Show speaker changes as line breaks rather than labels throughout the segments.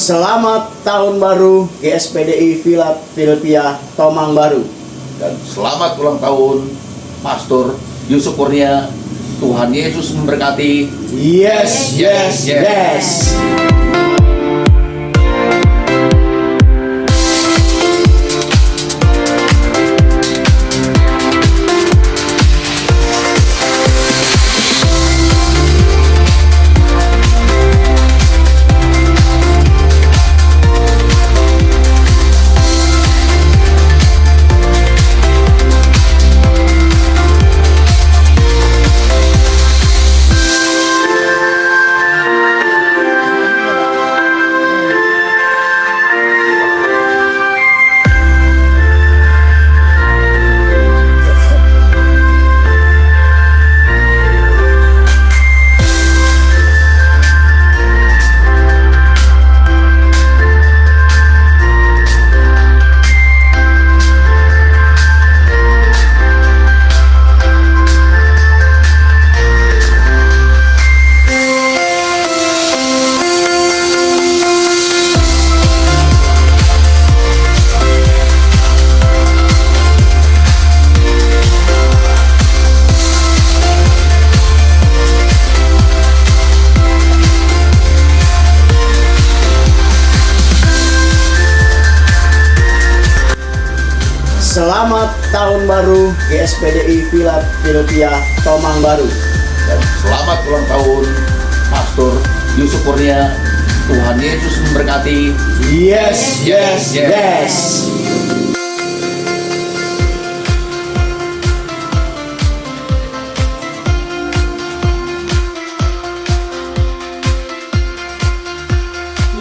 Selamat Tahun Baru GSPDI Philadelphia Tomang Baru.
Dan selamat ulang tahun Pastor Yusuf Kurnia. Tuhan Yesus memberkati.
Yes, yes, yes. Selamat Tahun Baru GSPDI Philadelphia Tomang Baru.
Dan selamat ulang tahun Pastor Yusuf Kurnia. Tuhan Yesus memberkati.
Yes, yes, yes.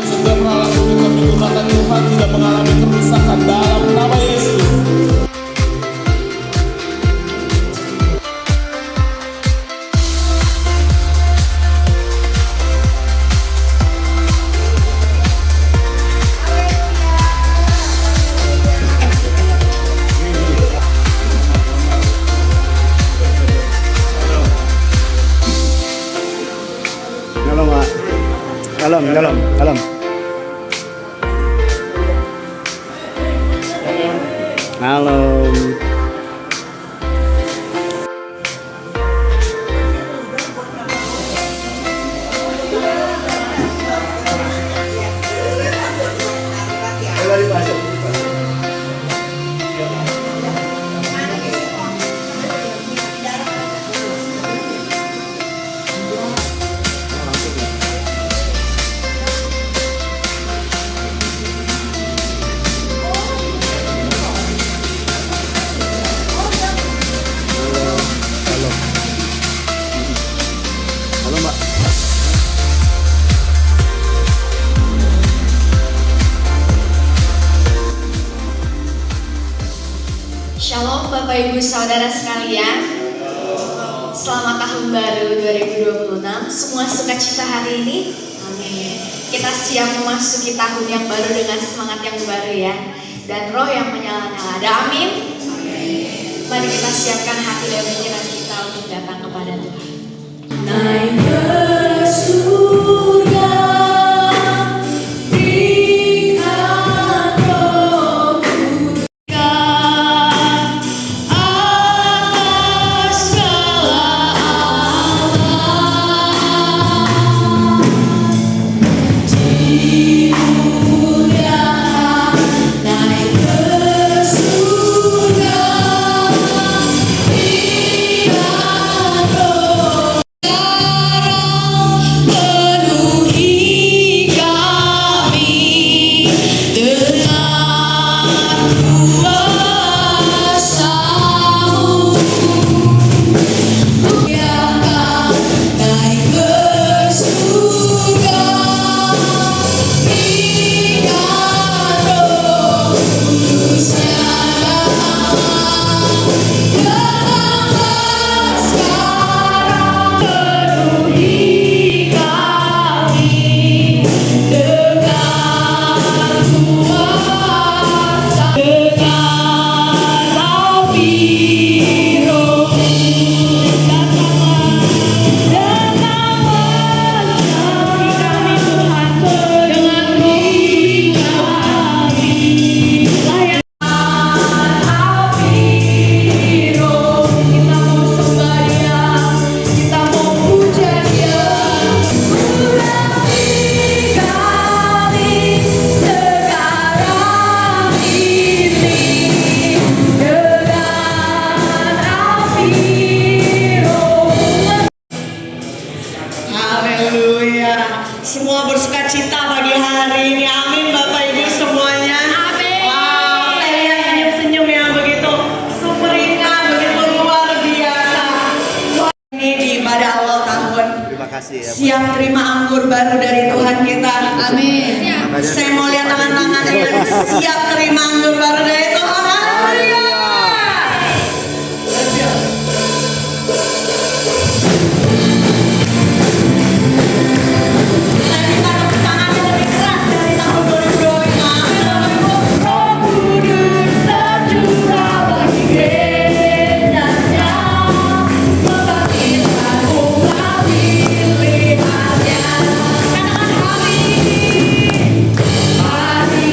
Sudah mengalami kekuatan Tuhan, tidak mengalami kerusakan dalam nama Yesus.
Halo, Mak. Kalem. Halo. Halo, Mbak.
Shalom Bapak Ibu Saudara sekalian. Selamat Tahun Baru 2026. Semua sukacita hari ini. Amin. Kita siap memasuki tahun yang baru dengan semangat yang baru ya. Dan roh yang menyala-nyala. Ada amin? Amin. Mari kita siapkan hati dan pikiran kita untuk datang kepada Tuhan. Naik ke surga.
hari ini. Amin Bapak Ibu semuanya.
Amin.
Wow, saya lihat senyum-senyum yang begitu sumringah, begitu luar biasa. Wah, ini di pada awal tahun.
Terima kasih ya.
Siap terima anggur baru dari Tuhan kita. Amin. Saya mau lihat tangan-tangannya. Siap terima anggur baru dari Tuhan. Haleluya. Saya minta tepuk tangan yang lebih keras dari tahun 2025. Roh Kudus tercurah bagi gerejanya, membangkitkan umat pilihannya. Katakan hari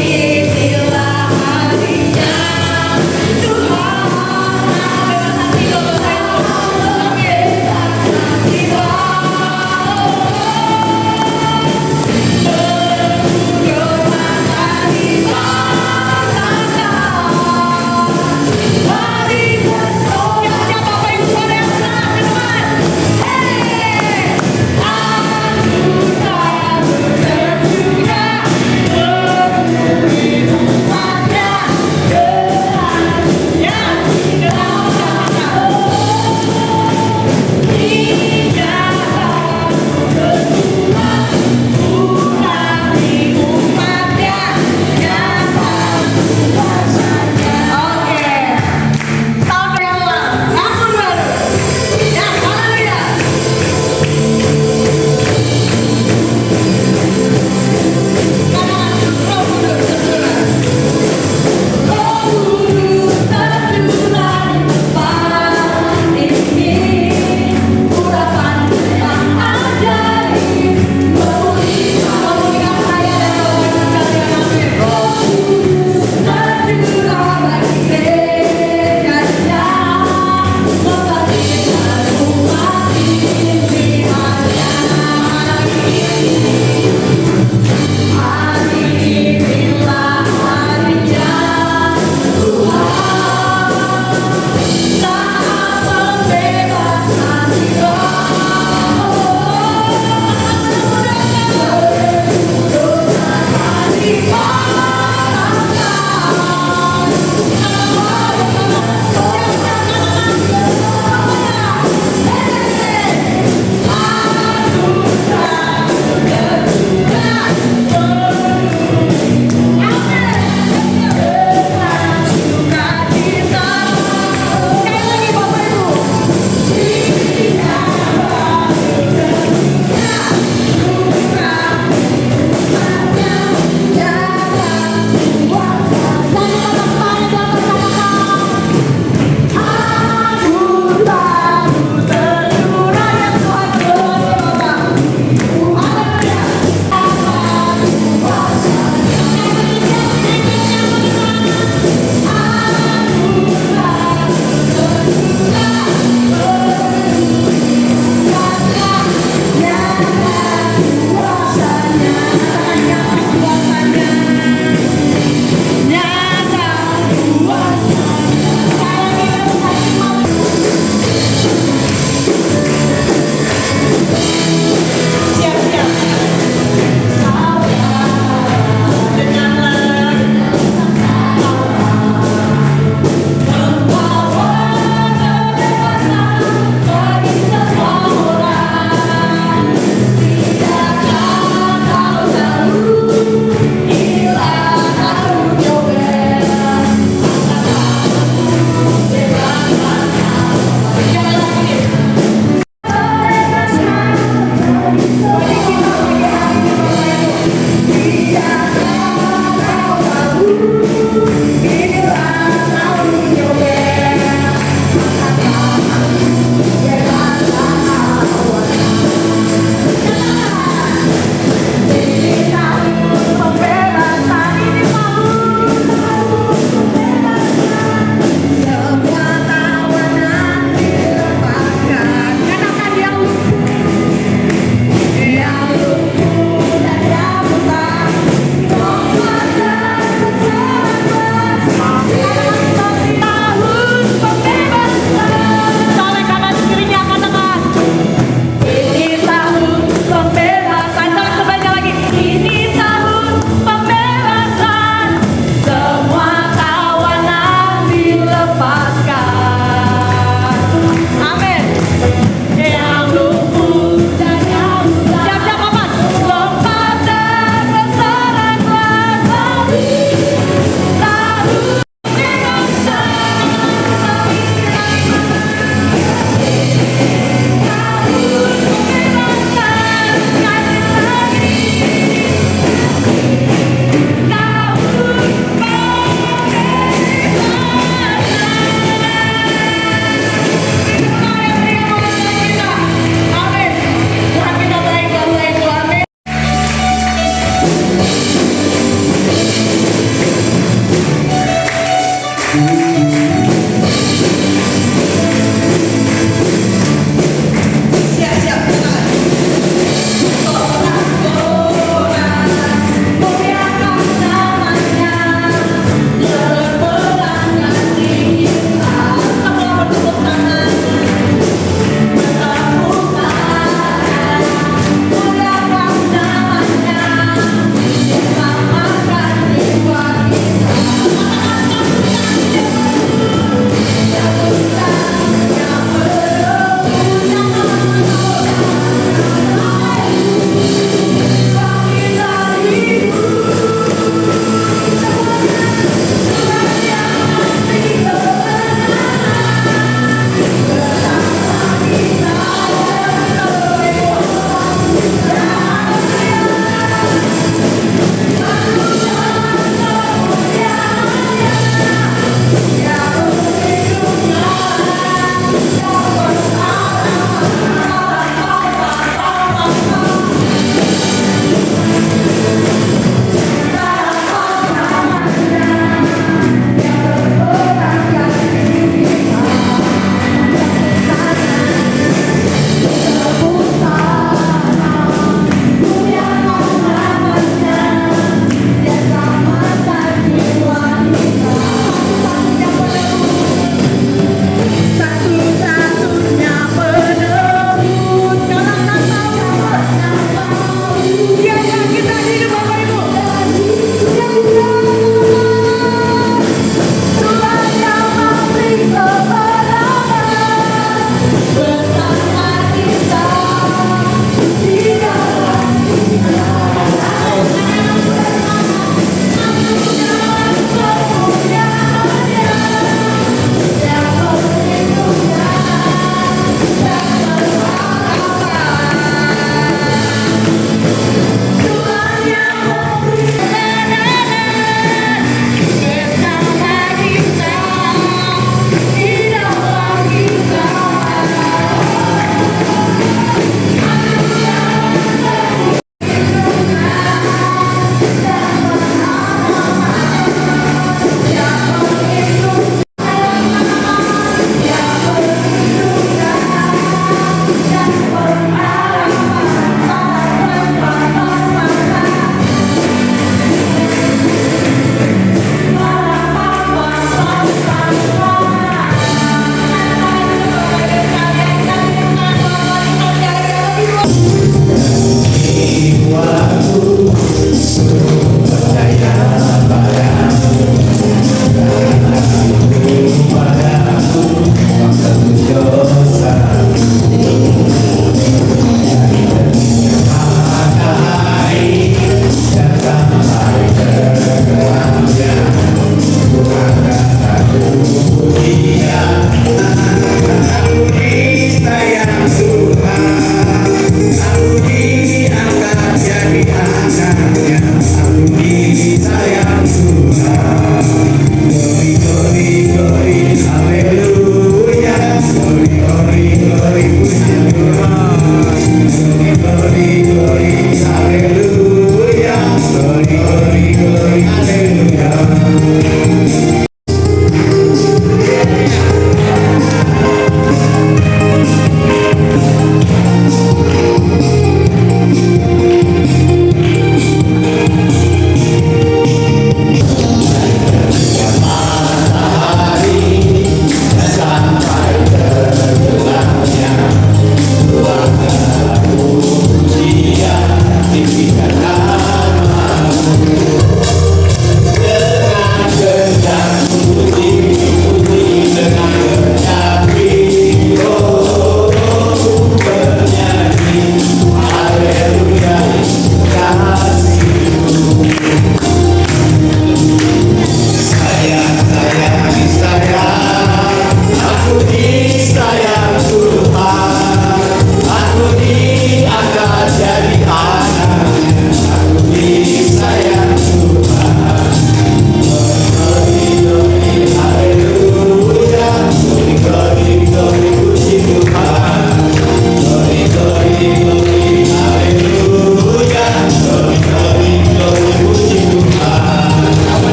inilah harinya.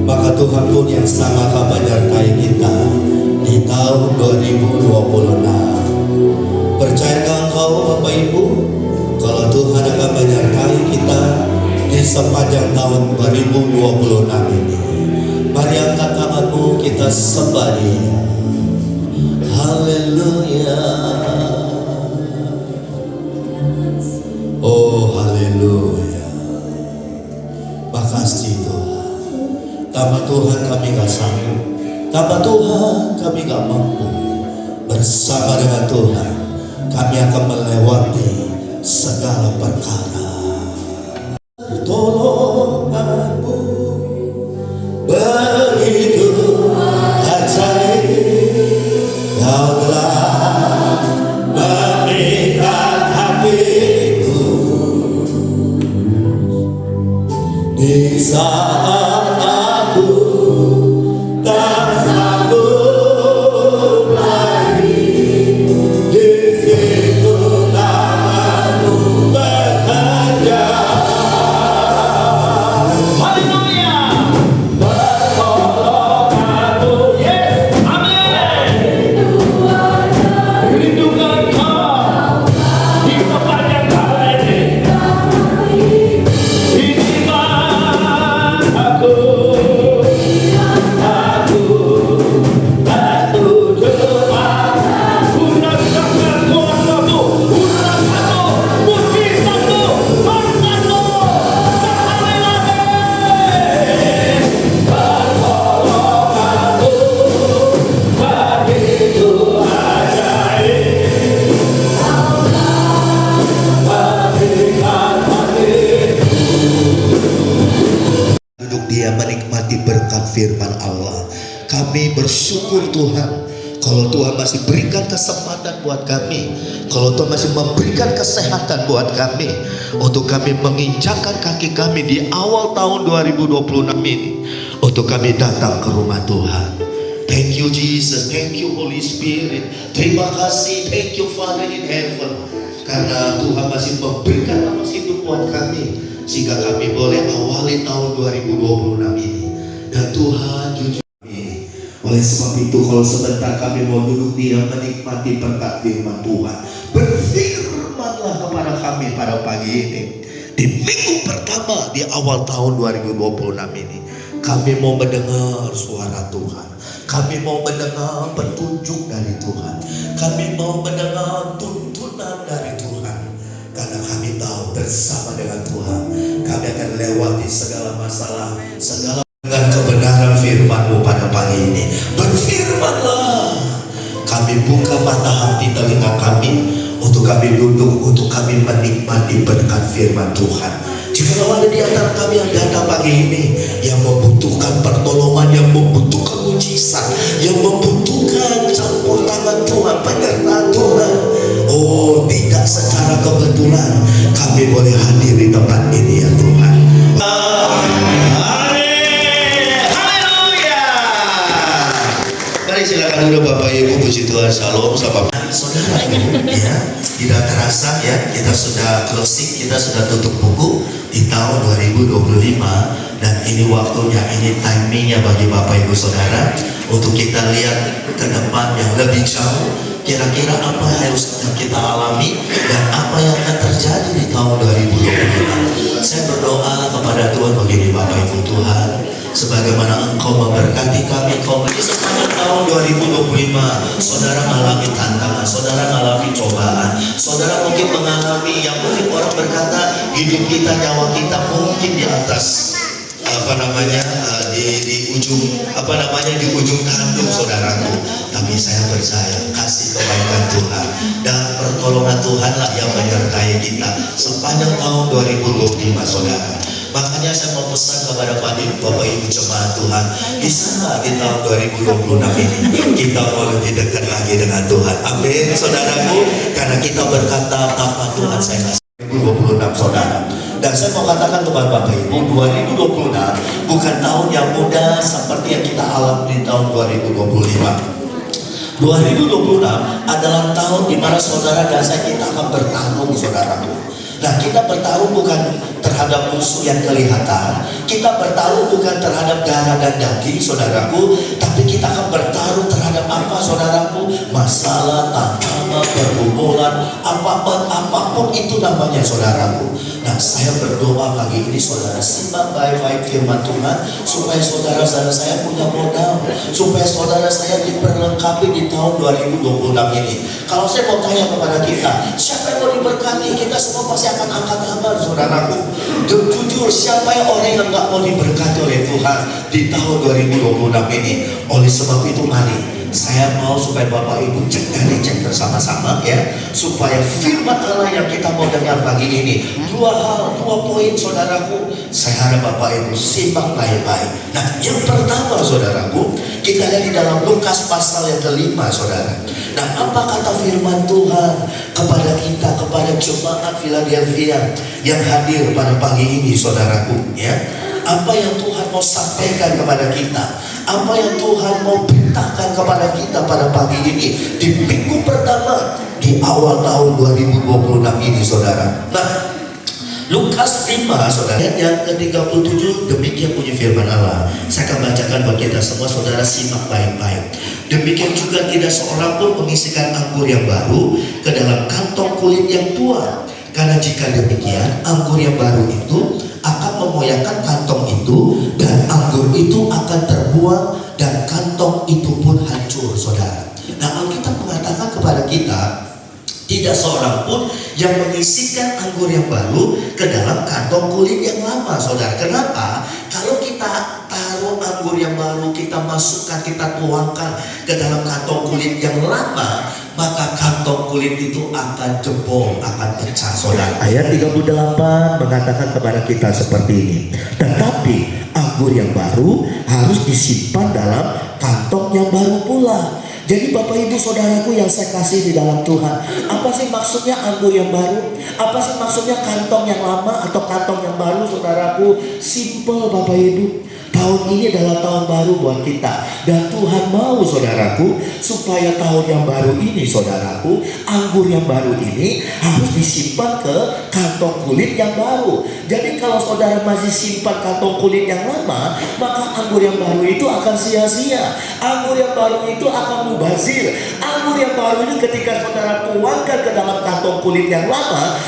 maka Tuhan pun yang sama akan menyertai kita di tahun 2026. Percayakah engkau Bapak Ibu kalau Tuhan akan menyertai kita di sepanjang tahun 2026 ini? Mari angkat tanganmu, kita sembah Dia. Haleluya. Oh haleluya. Makasih Tuhan. Tanpa Tuhan kami gak sanggup, tanpa Tuhan kami gak mampu. Bersama dengan Tuhan kami akan melewati segala perkara. Pertolonganmu begitu ajaib, Kau telah memberikan hatiku di saat aku tak sanggup lagi. firman Allah. Kami bersyukur Tuhan, kalau Tuhan masih berikan kesempatan buat kami, kalau Tuhan masih memberikan kesehatan buat kami, untuk kami menginjakkan kaki kami di awal tahun 2026 ini, untuk kami datang ke rumah Tuhan. Thank you Jesus, thank you Holy Spirit. Terima kasih, thank you Father in heaven. Karena Tuhan masih memberikan nafas hidup buat kami, sehingga kami boleh awali tahun 2026 ini. Dan Tuhan jujur kami. Oleh sebab itu, kalau sebentar kami mau duduk diam menikmati berkat firman Tuhan, berfirmanlah kepada kami pada pagi ini. Di minggu pertama di awal tahun 2026 ini, kami mau mendengar suara Tuhan. Kami mau mendengar petunjuk dari Tuhan. Kami mau mendengar tuntunan dari Tuhan. Karena kami tahu bersama dengan Tuhan, kami akan lewati segala masalah, segala dengan kebenaran firman-Mu pada pagi ini. Berfirmanlah. Kami buka mata hati telinga kami, untuk kami duduk, untuk kami menikmati berkat firman Tuhan. Jika ada di antara kami yang datang pagi ini, yang membutuhkan pertolongan, yang membutuhkan mujizat, yang membutuhkan campur tangan Tuhan, penyertaan Tuhan, oh tidak secara kebetulan kami boleh hadir di tempat ini ya Tuhan. Haleluya. Mari silakan dulu Bapak Ibu, puji Tuhan, shalom sahabat. Saudara ya, tidak terasa ya, kita sudah closing, kita sudah tutup buku di tahun 2025, dan ini waktunya, ini timingnya bagi Bapak Ibu Saudara untuk kita lihat ke depan yang lebih jauh. Kira-kira apa yang harus kita alami dan apa yang akan terjadi di tahun 2025. Saya berdoa kepada Tuhan begini, Bapak Ibu Tuhan, sebagaimana Engkau memberkati kami, Engkau beri sepanjang tahun 2025, saudara mengalami tantangan, saudara mengalami cobaan, saudara mungkin mengalami yang mungkin orang berkata hidup kita, nyawa kita mungkin di atas di ujung tanduk saudaraku. Tapi saya percaya kasih kebaikan Tuhan dan pertolongan Tuhanlah yang menyertai kita sepanjang tahun 2025 saudara. Makanya saya mau pesan kepada Bapak Ibu jemaat Tuhan, di sana di tahun 2026 ini kita mau lebih dekat lagi dengan Tuhan. Amin saudaraku, karena kita berkata apa Tuhan saya kasih 2026 saudara. Dan saya mau katakan kepada Bapak Ibu, 2026 bukan tahun yang mudah seperti yang kita alami di tahun 2025. 2026 adalah tahun di mana saudara dan saya kita akan bertarung saudaraku. Nah, kita bertarung bukan terhadap musuh yang kelihatan, kita bertarung bukan terhadap darah dan daging saudaraku, tapi kita akan bertarung terhadap apa saudaraku? Masalah, tantangan, pergumulan, apapun itu namanya saudaraku. Nah, saya berdoa pagi ini saudara simak baik-baik firman Tuhan, supaya saudara-saudara saya punya modal, supaya saudara saya diperlengkapi di tahun 2026 ini. Kalau saya mau tanya kepada kita, siapa yang mau diberkati? Kita semua pasti akan angkat tangan saudaraku. Jujur, siapa yang orang yang nggak mau diberkati oleh Tuhan di tahun 2026 ini? Oleh sebab itu mari saya mau supaya Bapak Ibu cek bersama-sama ya, supaya firman Allah yang kita mau dengar pagi ini, dua poin saudaraku, saya harap Bapak Ibu simak baik-baik. Nah, yang pertama saudaraku, kita lihat di dalam Lukas pasal yang kelima saudara. Nah, apa kata firman Tuhan kepada kita, kepada jemaat Philadelphia yang hadir pada pagi ini saudaraku ya? Apa yang Tuhan mau sampaikan kepada kita, apa yang Tuhan mau beritakan kepada kita pada pagi ini di minggu pertama di awal tahun 2026 ini saudara. Nah, Lukas 5 saudara yang ke-37 demikian bunyi firman Allah. Saya akan bacakan buat kita semua, saudara simak baik-baik. Demikian juga tidak seorang pun mengisikan anggur yang baru ke dalam kantong kulit yang tua, karena jika demikian anggur yang baru itu akan memoyakkan kantong itu, dan anggur itu akan terbuang dan kantong itu pun hancur saudara. Nah, Alkitab mengatakan kepada kita, tidak seorang pun yang mengisikan anggur yang baru ke dalam kantong kulit yang lama saudara. Kenapa? Kalau kita taruh anggur yang baru, kita masukkan, kita tuangkan ke dalam kantong kulit yang lama, maka kantong kulit itu akan jebol, akan pecah saudara. Ayat 38 mengatakan kepada kita seperti ini, tetapi anggur yang baru harus disimpan dalam kantong yang baru pula. Jadi Bapak Ibu Saudaraku yang saya kasih di dalam Tuhan, apa sih maksudnya anggur yang baru? Apa sih maksudnya kantong yang lama atau kantong yang baru, saudaraku? Simple Bapak Ibu. Tahun ini adalah tahun baru buat kita, dan Tuhan mau saudaraku supaya tahun yang baru ini saudaraku, anggur yang baru ini harus disimpan ke kantong kulit yang baru. Jadi kalau saudara masih simpan kantong kulit yang lama, maka anggur yang baru itu akan sia-sia. Anggur yang baru itu akan mubazir. Anggur yang baru ini ketika saudara tuangkan ke dalam kantong kulit yang lama,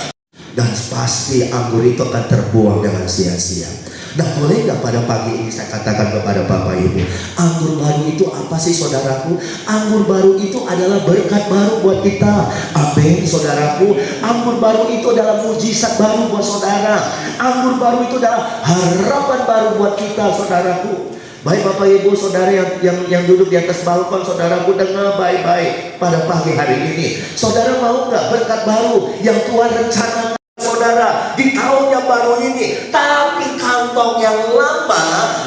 dan pasti anggur itu akan terbuang dengan sia-sia. Nah, boleh nggak pada pagi ini saya katakan kepada Bapak Ibu, anggur baru itu apa sih saudaraku? Anggur baru itu adalah berkat baru buat kita. Amin saudaraku. Anggur baru itu adalah mujizat baru buat saudara. Anggur baru itu adalah harapan baru buat kita saudaraku. Baik Bapak Ibu Saudara yang duduk di atas balkon, saudaraku dengar baik-baik pada pagi hari ini. Saudara mau nggak berkat baru yang Tuhan rencanakan saudara di tahun yang baru ini, tapi kantong yang lama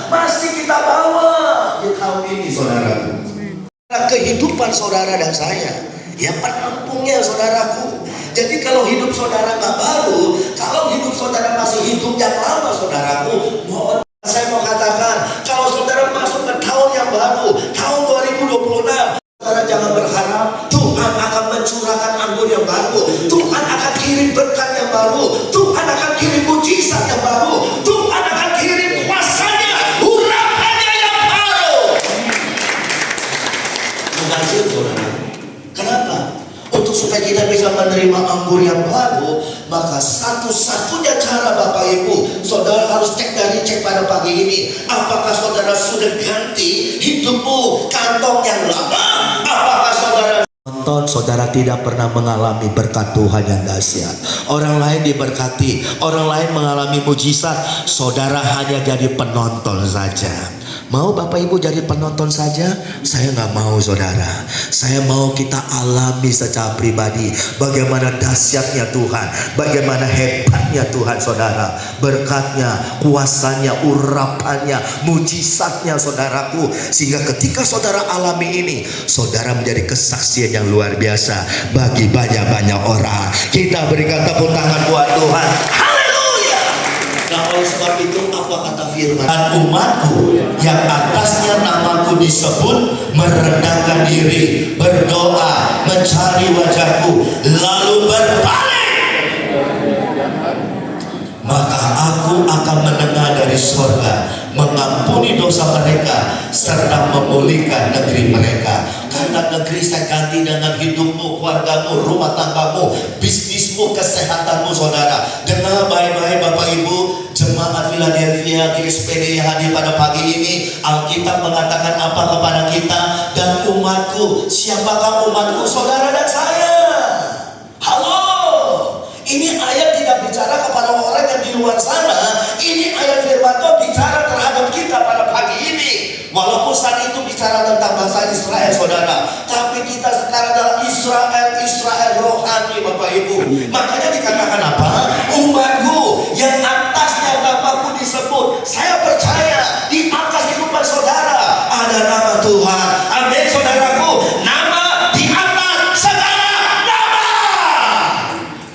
masih kita bawa di tahun ini saudaraku. Kehidupan saudara dan saya ya penampungnya saudaraku. Jadi kalau hidup saudara nggak baru, kalau hidup saudara masih hidup yang lama saudaraku, mohon saya mau katakan, kalau saudara masuk ke tahun yang baru, tahun 2026, saudara jangan berharap Tuhan akan mencurahkan anggur yang baru. Tuhan akan kirim berkat yang baru. Tuhan akan kirim mujizat yang baru. Tuhan akan kirim kuasanya, urapannya yang baru. Menghasil saudara. Kenapa? Untuk supaya kita bisa menerima anggur yang baru, maka satu-satunya cara Bapak Ibu, saudara harus cek pada pagi ini. Apakah saudara sudah ganti hidupmu kantong yang lama? Apakah saudara nonton, saudara tidak pernah mengalami berkat Tuhan yang dahsyat? Orang lain diberkati, orang lain mengalami mujizat, saudara hanya jadi penonton saja. Mau Bapak Ibu jadi penonton saja? Saya nggak mau saudara. Saya mau kita alami secara pribadi bagaimana dahsyatnya Tuhan, bagaimana hebatnya Tuhan saudara, berkatnya, kuasanya, urapannya, mujizatnya saudaraku. Sehingga ketika saudara alami ini, saudara menjadi kesaksian yang luar biasa bagi banyak-banyak orang. Kita berikan tepuk tangan buat Tuhan. Nah oleh sebab itu apa kata firman? Dan umatku yang atasnya namaku disebut merendahkan diri, berdoa, mencari wajahku, lalu berbalik, maka aku akan mendengar dari sorga, mengampuni dosa mereka, serta memulihkan negeri mereka. Karena negeri saya ganti dengan hidupmu, keluargamu, rumah tanggamu, bisnismu, kesehatanmu saudara. Dengar baik-baik Bapak Ibu, jemaat Philadelphia GSPD yang hadir pada pagi ini. Alkitab mengatakan apa kepada kita? Dan umatku, siapakah umatku? Saudara dan saya. Halo, ini ayat tidak bicara kepada orang yang di luar sana. Ini ayat firman Tuhan bicara terhadap kita pada pagi ini. Walaupun saat itu bicara tentang bangsa Israel saudara, tapi kita sekarang adalah Israel rohani Bapak Ibu. Makanya dikatakan apa? Umatku yang atasnya namaku disebut. Saya percaya di atas kehidupan saudara ada nama Tuhan. Amin saudaraku. Nama di atas segala nama.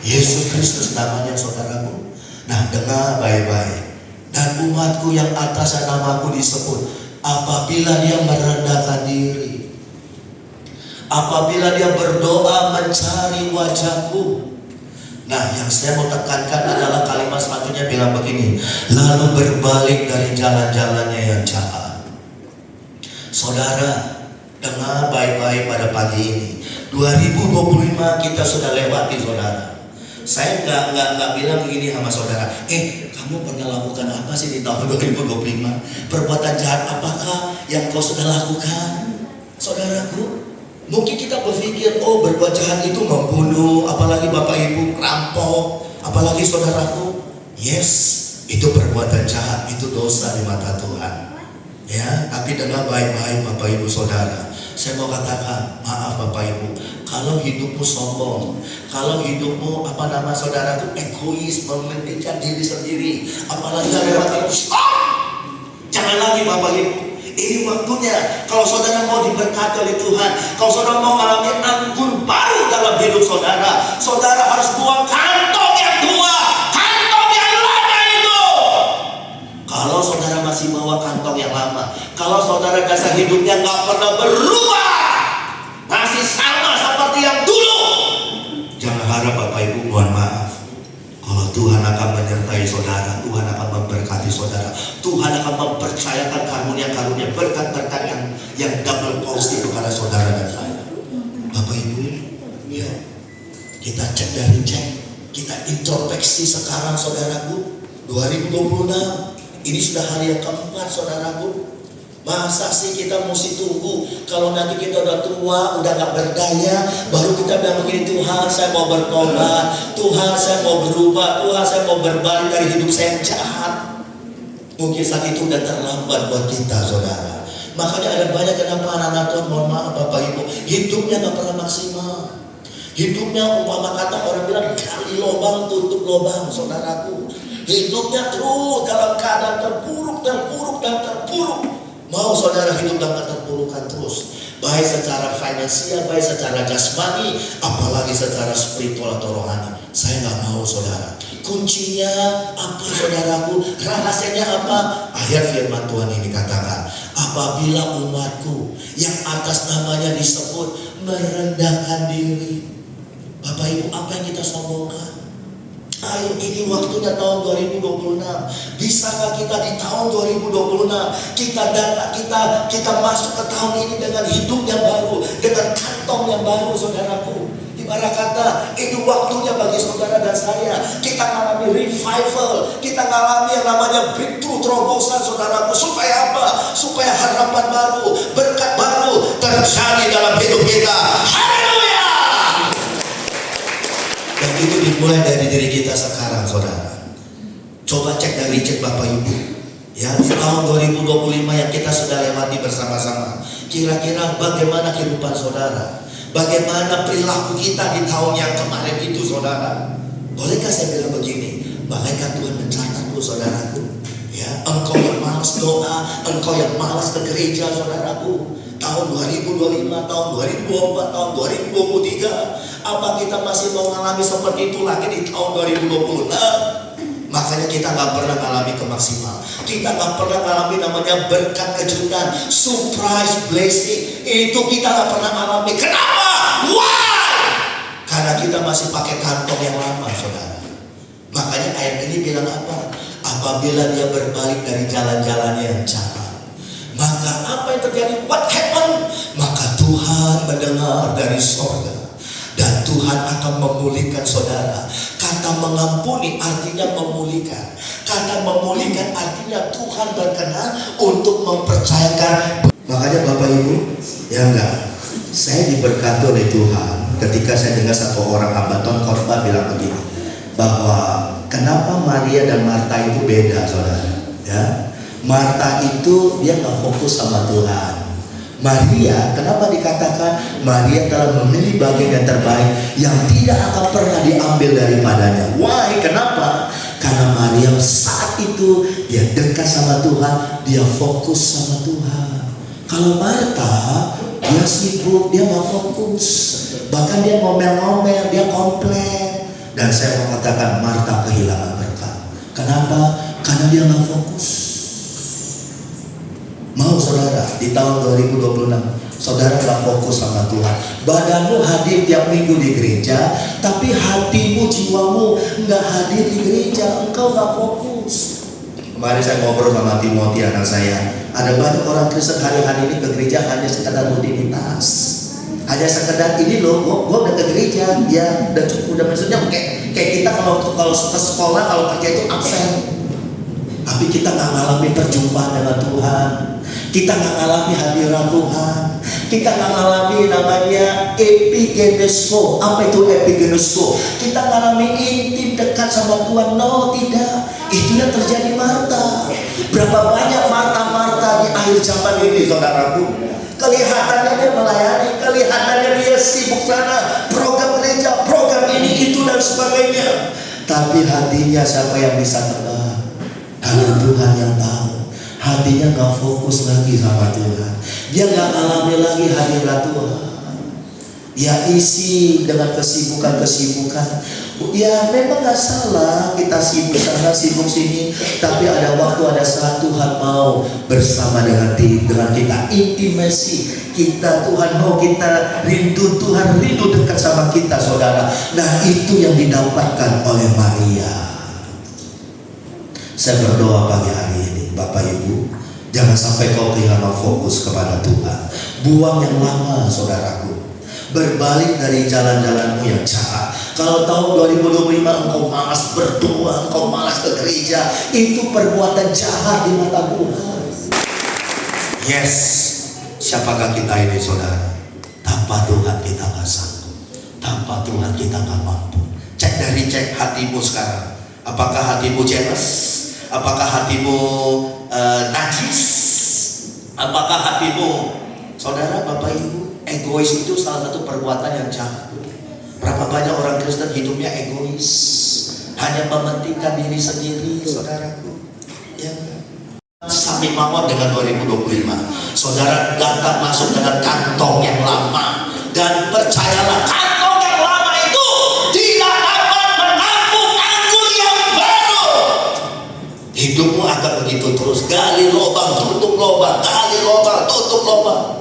Yesus Kristus namanya saudaraku. Nah dengar baik-baik. Dan umatku yang atasnya namaku disebut, apabila dia merendahkan diri, apabila dia berdoa mencari wajahku. Nah yang saya mau tekankan adalah kalimat selanjutnya bilang begini, lalu berbalik dari jalan-jalannya yang jahat. Saudara dengar baik-baik pada pagi ini, 2025 kita sudah lewati saudara. Saya nggak bilang begini sama saudara, kamu pernah lakukan apa sih di tahun 2025? Perbuatan jahat apakah yang kau sudah lakukan? Saudaraku, mungkin kita berpikir, oh berbuat jahat itu membunuh, apalagi Bapak Ibu, rampok, apalagi saudaraku. Yes, itu perbuatan jahat, itu dosa di mata Tuhan. Ya, tapi dengar baik-baik Bapak Ibu Saudara. Saya mau katakan, maaf Bapak Ibu, kalau hidupmu sombong, kalau hidupmu saudara itu egois, mementingkan diri sendiri, apalagi lewat itu, jangan Jangan lagi Bapak Ibu. Ini waktunya. Kalau saudara mau diberkati oleh Tuhan, kalau saudara mau mengalami anggur baru dalam hidup saudara, saudara harus buang kantong yang tua, kantong yang lama itu. Kalau saudara masih bawa kantong yang lama, kalau saudara dasar hidupnya nggak pernah berubah, masih sama seperti yang dulu, jangan harap Bapak Ibu, mohon maaf. Kalau Tuhan akan menyertai saudara, Tuhan akan memberkati saudara, Tuhan akan mempercayakan karunia-karunia, berkat-berkat yang double porsi kepada saudara dan saya. Bapak Ibu, ya, kita cek dari cek, kita introspeksi sekarang saudaraku. 2026 ini sudah hari yang keempat saudaraku. Masa sih kita mesti tunggu kalau nanti kita udah tua, udah gak berdaya, baru kita bilang begini, Tuhan saya mau bertobat, Tuhan saya mau berubah, Tuhan saya mau berbalik dari hidup saya yang jahat. Mungkin saat itu udah terlambat buat kita saudara. Makanya ada banyak kenapa anak-anak Tuhan, mohon maaf Bapak Ibu, hidupnya gak pernah maksimal. Hidupnya umpama kata orang bilang gali lubang tutup lubang saudaraku. Hidupnya terus dalam keadaan terpuruk, terpuruk, dan terpuruk. Mau saudara hidup dalam keterpurukan terus, baik secara finansial, baik secara jasmani, apalagi secara spiritual atau rohani. Saya nggak mau saudara. Kuncinya apa saudaraku? Rahasianya apa? Ayat firman Tuhan ini katakan, apabila umatku yang atas namanya disebut merendahkan diri. Bapak Ibu, apa yang kita sombongkan? Ayo, ini waktunya tahun 2026. Bisakah kita di tahun 2026 kita masuk ke tahun ini dengan hidup yang baru, dengan kantong yang baru saudaraku. Ibarat kata, itu waktunya bagi saudara dan saya. Kita mengalami revival, kita mengalami yang namanya breakthrough, terobosan saudaraku. Supaya apa? Supaya harapan baru, berkat baru terjadi dalam hidup kita. Haleluya! Dan itu dimulai dari diri kita sekarang saudara. Coba cek dari cek Bapak Ibu, ya, di tahun 2025 yang kita sudah lewati bersama-sama, kira-kira bagaimana kehidupan saudara, bagaimana perilaku kita di tahun yang kemarin itu saudara. Bolehkah saya bilang begini, malaikat Tuhan mencatatku saudaraku, ya, engkau yang malas doa, engkau yang malas ke gereja saudaraku, tahun 2025, tahun 2024, tahun 2023, apa kita masih mau mengalami seperti itu lagi di tahun 2026? Makanya kita nggak pernah mengalami kemaksimal. Kita nggak pernah mengalami namanya berkat kejutan, surprise blessing. Itu kita nggak pernah mengalami. Kenapa? Why? Karena kita masih pakai kantong yang lama, saudara. Makanya ayat ini bilang apa? Apabila dia berbalik dari jalan-jalannya yang jahat, maka apa yang terjadi? What happened? Maka Tuhan mendengar dari sorga, dan Tuhan akan memulihkan saudara. Kata mengampuni artinya memulihkan. Kata memulihkan artinya Tuhan berkenan untuk mempercayakan. Makanya Bapak Ibu, ya enggak, saya diberkati oleh Tuhan ketika saya dengar satu orang Ambaton khotbah bilang begini, bahwa kenapa Maria dan Marta itu beda saudara, ya. Marta itu dia nggak fokus sama Tuhan. Maria, kenapa dikatakan Maria telah memilih bagian yang terbaik yang tidak akan pernah diambil daripadanya? Why? Kenapa? Karena Maria saat itu dia dekat sama Tuhan, dia fokus sama Tuhan. Kalau Marta, dia sibuk, dia nggak fokus, bahkan dia ngomel-ngomel, dia komplain. Dan saya mau katakan Marta kehilangan berkat. Kenapa? Karena dia nggak fokus. Mau saudara di tahun 2026 saudara gak fokus sama Tuhan, badanmu hadir tiap minggu di gereja, tapi hatimu, jiwamu gak hadir di gereja, engkau gak fokus. Kemarin saya ngobrol sama Timothy anak saya, ada banyak orang Kristen hari-hari ini ke gereja hanya sekedar rutinitas, hanya sekedar ini loh, gue udah ke gereja, ya udah cukup, udah maksudnya kayak kita kalau ke sekolah, kalau kerja itu absen. Tapi kita gak ngalami perjumpaan dengan Tuhan, kita gak ngalami hadirat Tuhan, kita gak ngalami namanya epigenesko. Apa itu epigenesko? Kita ngalami intim dekat sama Tuhan. No, tidak. Itu yang terjadi Marta. Berapa banyak Marta di akhir zaman ini saudaraku, kelihatannya dia melayani, kelihatannya dia sibuk sana, program gereja, program ini, itu dan sebagainya, tapi hatinya siapa yang bisa tebak? Hanya Tuhan yang tahu. hatinya gak fokus lagi sama Tuhan. Dia gak alami lagi hadirat Tuhan. Dia isi dengan kesibukan-kesibukan. Ya memang gak salah kita sibuk sana sibuk sini, tapi ada waktu, ada saat Tuhan mau bersama dengan kita, intimasi kita. Tuhan mau kita rindu, Tuhan rindu dekat sama kita, saudara. Nah itu yang didapatkan oleh Maria. Saya berdoa pagi hari ini, Bapak Ibu, jangan sampai kau kehilangan fokus kepada Tuhan. Buang yang lama, saudaraku. Berbalik dari jalan-jalanmu yang jahat. Kalau tahun 2025 engkau malas berdoa, engkau malas ke gereja, itu perbuatan jahat di mata Tuhan. Yes, siapakah kita ini, saudara? Tanpa Tuhan kita gak sanggup. Tanpa Tuhan kita gak mampu. Cek hatimu sekarang. Apakah hatimu jealous? Apakah hatimu najis? Apakah hatimu, saudara, Bapak Ibu, egois itu salah satu perbuatan yang jahat. Berapa banyak orang Kristen hidupnya egois, hanya mementingkan diri sendiri, saudaraku. Ya. Sampai mawar dengan 2025, saudara datang masuk dengan kantong yang lama, dan percayalah kantong yang lama itu tidak dapat menampung anggur yang baru. Hidupmu akan begitu terus, gali lubang, tutup lubang, gali lubang, tutup lubang.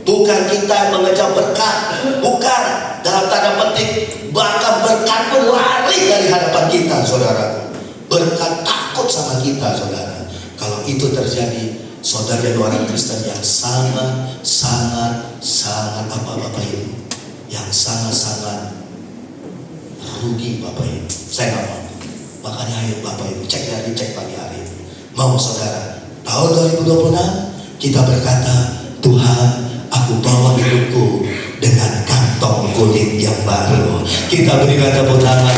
Bukan kita yang mengejar berkat, bukan, dalam tanda petik, bahkan berkat pun lari dari hadapan kita, saudara. Berkat takut sama kita, saudara. Kalau itu terjadi, saudara dan orang Kristen yang sangat apa Bapak Ibu, yang sangat rugi Bapak Ibu. Saya nggak mau. Makanya ayo Bapak Ibu cek pagi hari ini. Mau saudara, tahun 2026 kita berkata, Tuhan, aku bawa hidupku dengan kantong kulit yang baru. Kita berikan tepuk tangan.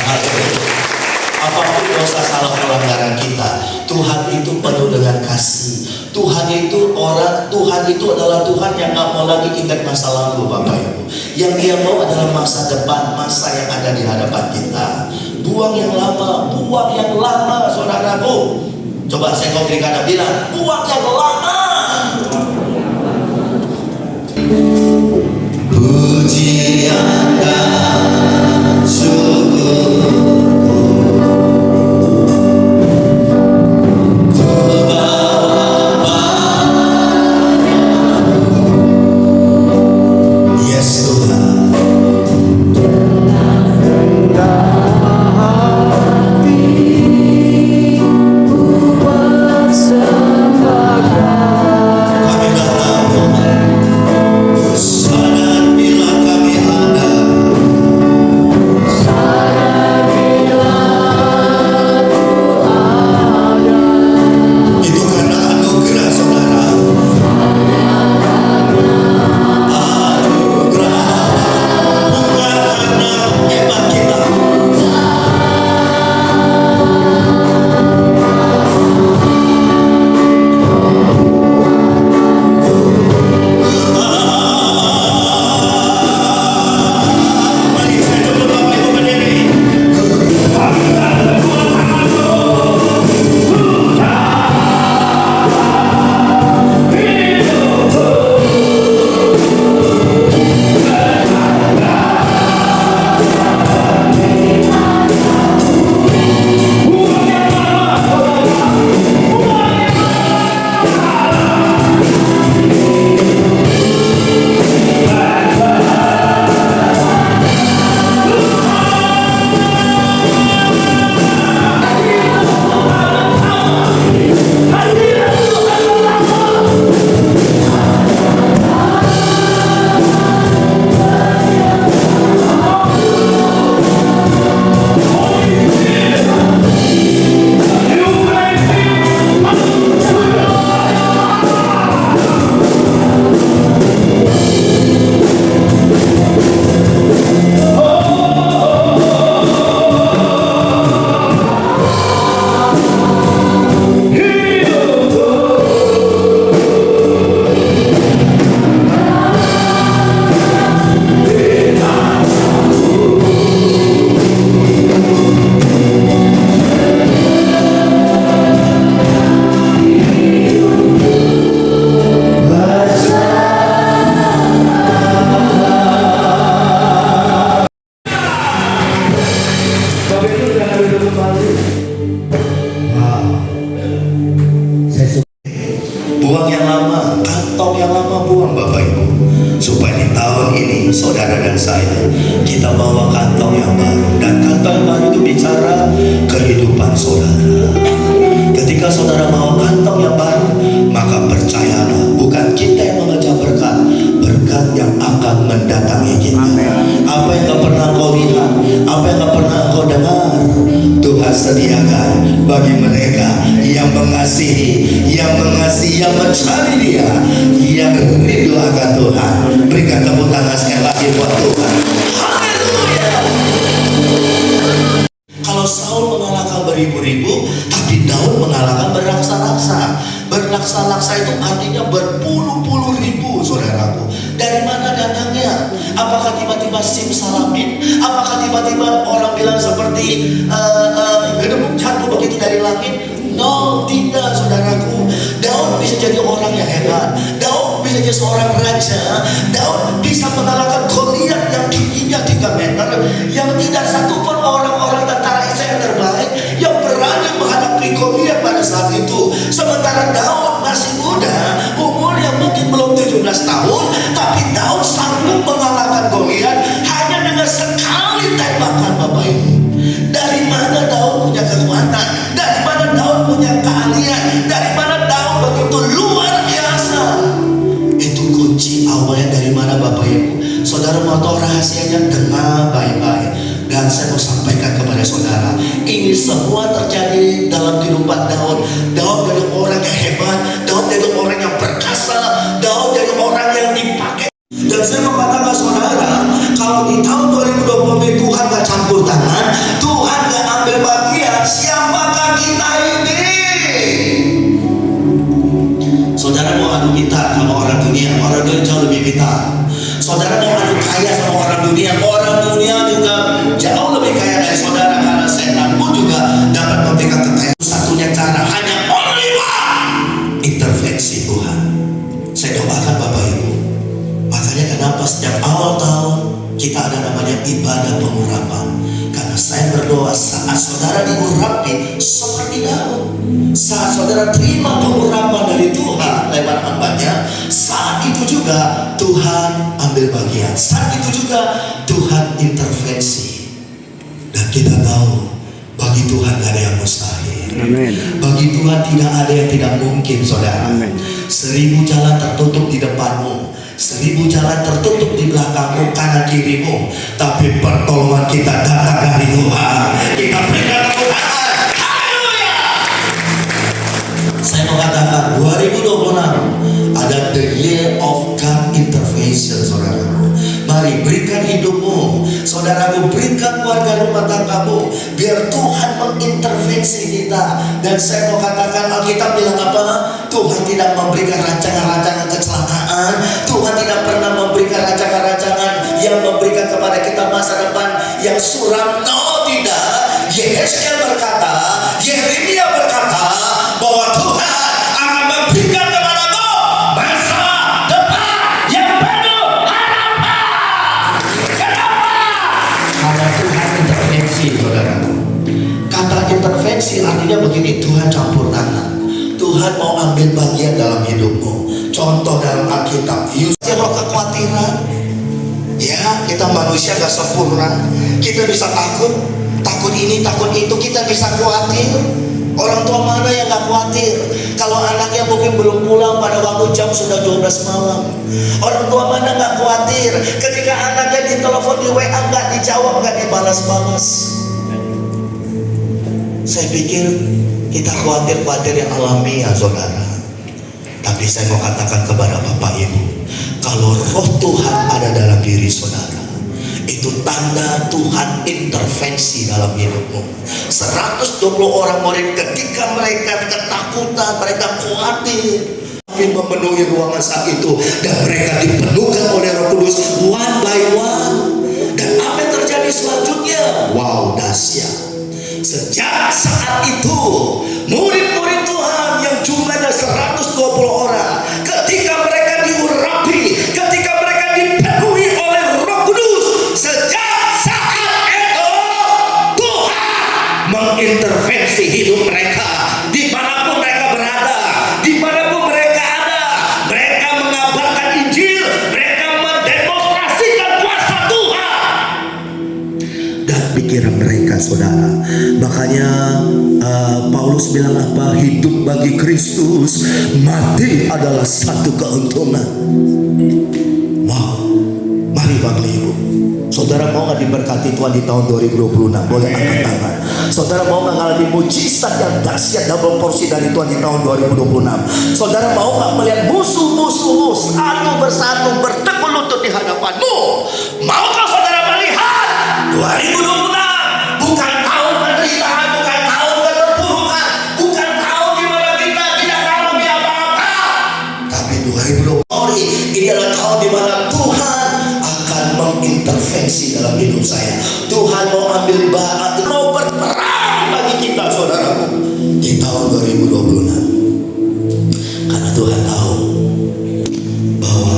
Apapun dosa salah pelanggaran kita, Tuhan itu penuh dengan kasih. Tuhan itu adalah Tuhan yang gak mau lagi ingat masa lalu, Bapak Ibu. Yang Dia mau adalah masa depan, masa yang ada di hadapan kita. Buang yang lama, saudaraku. Coba saya mau berikan bilang, buang yang lama. Pujian dan syukur
Sembah
saudara dan saya, kita bawa kantong yang baru, dan kantong yang baru itu bicara kehidupan saudara. Ketika saudara bawa kantong yang baru, maka percayalah, bukan kita yang mengejar berkat, berkat yang akan mendatangi kita. Apa yang gak pernah kau lihat, apa yang gak pernah kau dengar, Tuhan sediakan bagi mereka yang mengasihi, yang mencari Dia, yang rindu akan Tuhan. Berikan tepuk tangan sekali lagi buat Tuhan. Haleluya. Kalau Saul mengalahkan beribu-ribu, tapi Daud mengalahkan berlaksa-laksa. Berlaksa-laksa itu artinya berpuluh-puluh ribu, saudaraku. Dari mana datangnya? Apakah tiba-tiba simsalabim? Apakah tiba-tiba orang bilang seperti gedebuk jatuh begitu dari langit? No, tidak, saudaraku. Daud bisa jadi orang yang hebat. Daud bisa jadi seorang raja. Daud bisa mengalahkan Goliat yang tingginya 3 meter, yang tidak satu pun orang-orang tentara Israel terbaik yang berani menghadapi Goliat pada saat itu. Sementara Daud masih muda, umurnya mungkin belum 17 tahun, tapi Daud sanggup mengalahkan Goliat hanya dengan sekali tembakan, Bapak Ibu. Dari mana Daud punya kekuatan? Dari mana Daud punya keahlian? Dari mana Daud begitu luar biasa? Itu kunci awalnya dari mana, Bapak Ibu? Saudara mau tahu rahasianya? Dengar baik-baik. Dan saya mau sampaikan kepada saudara, ini semua terjadi dalam kehidupan Daud. Daud dari orang yang hebat, Daud dari orang yang perkasa, Daud dari orang yang dipakai. Dan saya mau katakan saudara, kalau di tahun 2020 Tuhan gak campur tangan, Tuhan gak ambil bagian, siapakah kita ini? Saudara mau adu kita sama orang dunia jauh lebih pintar. Saudara mau adu kaya sama orang dunia juga jauh lebih kaya dari saudara, karena setan pun juga dapat memberikan kekayaan. Satunya cara, hanya only one, intervensi Tuhan. Saya doakan Bapak Ibu, makanya kenapa setiap awal tahun kita ada namanya ibadah pengurapan. Karena saya berdoa saat saudara diurapi seperti Daud, saat saudara terima pengurapan dari Tuhan lewat hambanya, saat itu juga Tuhan ambil bagian, saat itu juga Tuhan intervensi. Dan kita tahu bagi Tuhan gak ada yang mustahil.
Amin.
Bagi Tuhan tidak ada yang tidak mungkin, saudara.
Amin.
1000 jalan tertutup di depanmu, 1000 jalan tertutup di belakangmu, kanan kirimu, tapi pertolongan kita datang dari Tuhan. Kita berikan tepuk tangan. Haleluya. Saya mau katakan 2026 ada the year of God intervention, saudaraku. Mari berikan hidupmu, saudaraku, berikan keluarga rumah tanggamu, biar Tuhan mengintervensi kita. Dan saya mau katakan, Alkitab bilang apa? Tuhan tidak memberikan rancangan-rancangan kecelakaan. Tuhan tidak pernah memberikan rancangan-rancangan yang memberikan kepada kita masa depan yang suram. No, tidak. Yesaya berkata, Yeremia berkata bahwa Tuhan akan memberikan kepadamu masa depan yang penuh harapan. Kenapa? Karena Tuhan intervensi, saudara. Kata intervensi artinya begini, Tuhan campur tangan. Tuhan mau ambil bagian dalam hidupmu. Contoh dalam Alkitab, Yusuf kekhawatiran. Ya, kita manusia gak sempurna. Kita bisa takut ini, takut itu, kita bisa khawatir. Orang tua mana yang gak khawatir kalau anaknya mungkin belum pulang pada waktu jam sudah 12 malam? Orang tua mana gak khawatir ketika anaknya ditelepon, di WA gak dijawab, gak dibalas-balas? Saya pikir kita khawatir yang alamiah, saudara. Tapi saya mau katakan kepada Bapak Ibu, kalau roh Tuhan ada dalam diri saudara, itu tanda Tuhan intervensi dalam hidupmu. 120 orang murid ketika mereka ketakutan, mereka khawatir, tapi memenuhi ruangan saat itu, dan mereka dipenuhkan oleh Roh Kudus one by one. Dan apa yang terjadi selanjutnya? Wow, dahsyat. Sejak saat itu, murid-murid Tuhan yang jumlahnya 120 orang, ketika mereka diurapi, ketika mereka dipenuhi oleh Roh Kudus, sejak saat itu Tuhan mengintervensi hidup mereka. Dimanapun mereka berada, dimanapun mereka ada, mereka mengabarkan Injil, mereka mendemonstrasikan kuasa dan pikiran mereka, saudara. Makanya Paulus bilang apa? Hidup bagi Kristus, mati adalah satu keuntungan. Wow, mari Bapak Ibu, saudara mau nggak diberkati Tuhan di tahun 2026? Boleh angkat tangan. Saudara mau nggak mengalami mujizat yang dahsyat double porsi dari Tuhan di tahun 2026? Saudara mau nggak melihat musuh-musuhmu satu persatu bertekuk lutut di hadapanmu? Maukah saudara melihat 2026 bukan tahun penderitaan, bukan tahun keterpurukan, bukan tahun di mana kita tidak mengalami apa-apa, tapi 2020 ini adalah tahun di mana Tuhan akan mengintervensi dalam hidup saya. Tuhan mau ambil bahan, mau berperang bagi kita, saudaraku, di tahun 2026. Karena Tuhan tahu bahwa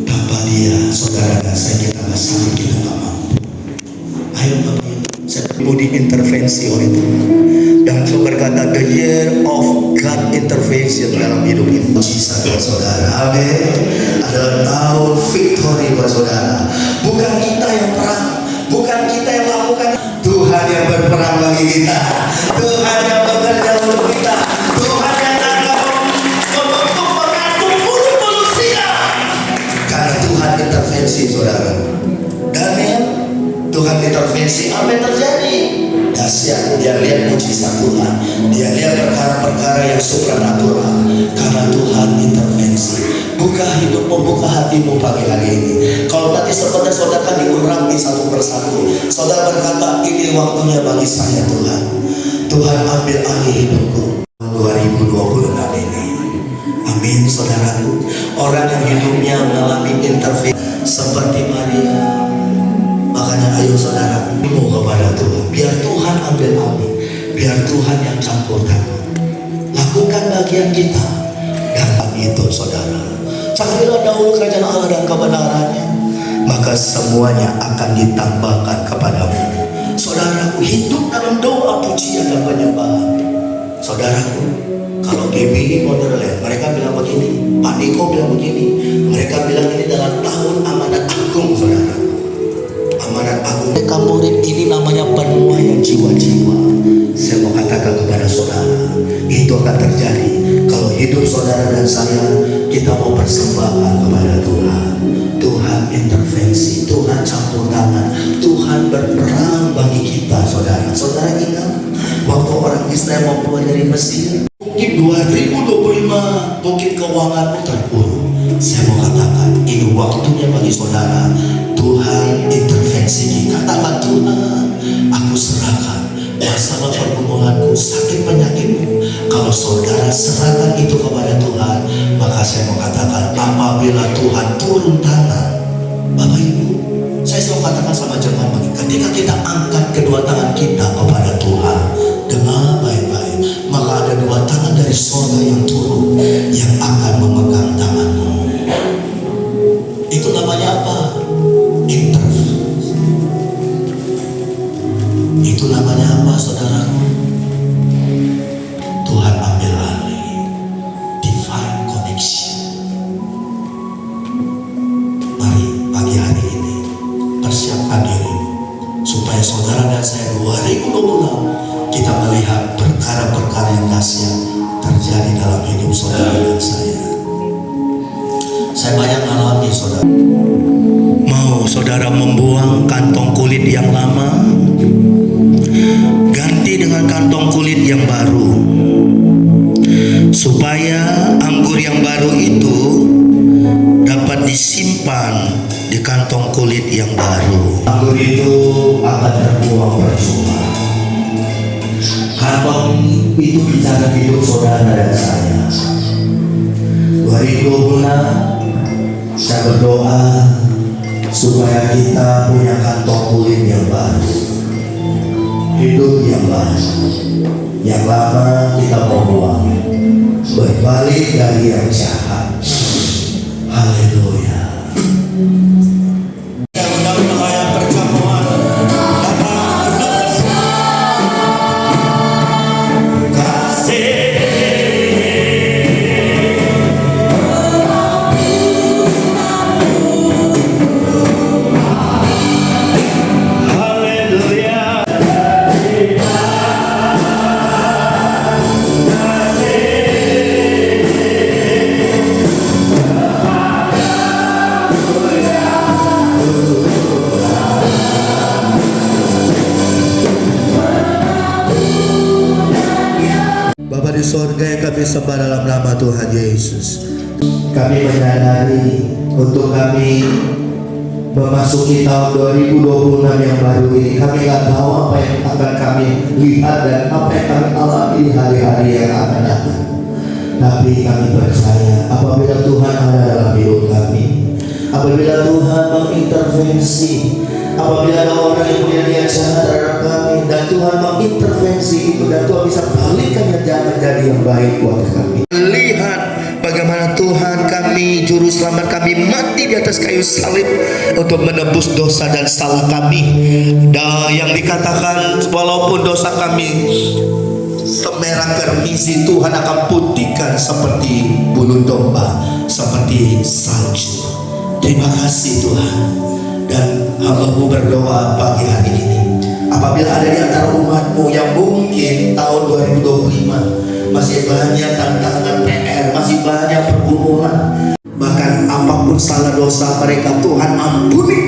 tanpa Dia, saudara dan saya, kita nggak sanggup, kita nggak mampu. Ayo Bapak Ibu, saya mau diintervensi oleh Tuhan. Dan saya berkata, the year of God intervention dalam hidup ini. Mujizat buat saudara, amin. Adalah tahun victory buat saudara. Bukan kita yang perang, bukan kita yang lakukan. Tuhan yang berperang bagi kita. Tuhan yang bekerja untuk kita. Tuhan yang akan membentuk mengatur bulu-bulu siap. Karena Tuhan intervensi, saudara. Daniel, Tuhan intervensi, apa yang terjadi? Dahsyat, dia lihat mujizat Tuhan, dia lihat perkara-perkara yang supranatural. Karena Tuhan intervensi. Buka hidupmu, buka hatimu pagi hari ini. Kalau nanti saudara-saudara kan diurangi satu persatu, saudara berkata, ini waktunya bagi saya Tuhan. Tuhan ambil alih hidupku 2026 ini. Amin, saudaraku. Orang yang hidupnya mengalami intervensi seperti Maria. Makanya ayo saudara, mau kepada Tuhan. Biar Tuhan ambil alih, biar Tuhan yang campur tangan. Lakukan bagian kita. Dan itu saudara, carilah dahulu kerajaan Allah dan kebenarannya, maka semuanya akan ditambahkan kepadamu. Saudaraku, hidup dalam doa, pujian dan penyembahan. Saudaraku, kalau GBI Wonderland, mereka bilang begini, Pak Niko bilang begini, mereka bilang ini dalam tahun amanat agung, saudara. Amanat agung di kampung ini namanya penuaian jiwa-jiwa. Saya mau katakan kepada saudara, itu akan terjadi kalau hidup saudara dan saya kita mau persembahkan kepada Tuhan. Tuhan intervensi, Tuhan campur tangan, Tuhan berperang bagi kita, saudara. Saudara ingat waktu orang Israel mau keluar dari Mesir, mungkin 2025 mungkin keuanganmu terpuruk. Saya mau katakan ini waktunya bagi saudara. Tuhan intervensi kita. Katakan, Tuhan, aku serahkan masalah pergumulanku, sakit penyakitmu. Kalau saudara serahkan itu kepada Tuhan, maka saya mau katakan, apabila Tuhan turun tangan, Bapak Ibu, saya mau katakan sama jemaat begini, ketika kita angkat kedua tangan kita kepada Tuhan dengan baik-baik, maka ada dua tangan dari surga yang turun yang akan memegang tanganmu. Itu namanya apa? Intervensi. Itu namanya apa, saudaraku? Tuhan ambil alih, divine connection. Mari pagi hari ini persiapkan diri supaya saudara dan saya 2026 kita melihat perkara-perkara yang dahsyat terjadi dalam hidup saudara dan saya. Saya banyak alami, saudara. Mau saudara membuang kantong kulit yang lama, ganti dengan kantong kulit yang baru, supaya anggur yang baru itu dapat disimpan di kantong kulit yang baru. Anggur itu akan terbuang percuma. Kantong itu bicara hidup saudara dan saya. 2026 saya berdoa supaya kita punya kantong kulit yang baru, hidup yang baru. Yang lama kita mau buang, berbalik dari yang jahat. Haleluya. Haleluya. di sorga yang kami sembah dalam nama Tuhan Yesus. Kami menyadari untuk kami memasuki tahun 2026 yang baru ini, kami nggak tahu apa yang akan kami lihat dan apa yang kami alami di hari-hari yang akan datang. Tapi kami percaya apabila Tuhan ada dalam hidup kami, apabila Tuhan mengintervensi, apabila ada orang yang punya niat jahat terhadap kami dan Tuhan mengintervensi itu, dan Tuhan bisa balikkan yang jahat menjadi yang baik buat kami. Lihat bagaimana Tuhan kami, Juru Selamat kami, mati di atas kayu salib untuk menebus dosa dan salah kami. Dan yang dikatakan walaupun dosa kami semerah kermisi, Tuhan akan putihkan seperti bulu domba, seperti salju. Terima kasih Tuhan. Dan hamba-Mu berdoa pagi hari ini, apabila ada di antara umat-Mu yang mungkin tahun 2025 masih banyak tantangan PR, masih banyak pergumulan, bahkan apapun salah dosa mereka, Tuhan ampuni.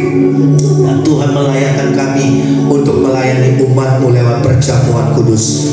Dan Tuhan melayakkan kami untuk melayani umat-Mu lewat perjamuan kudus.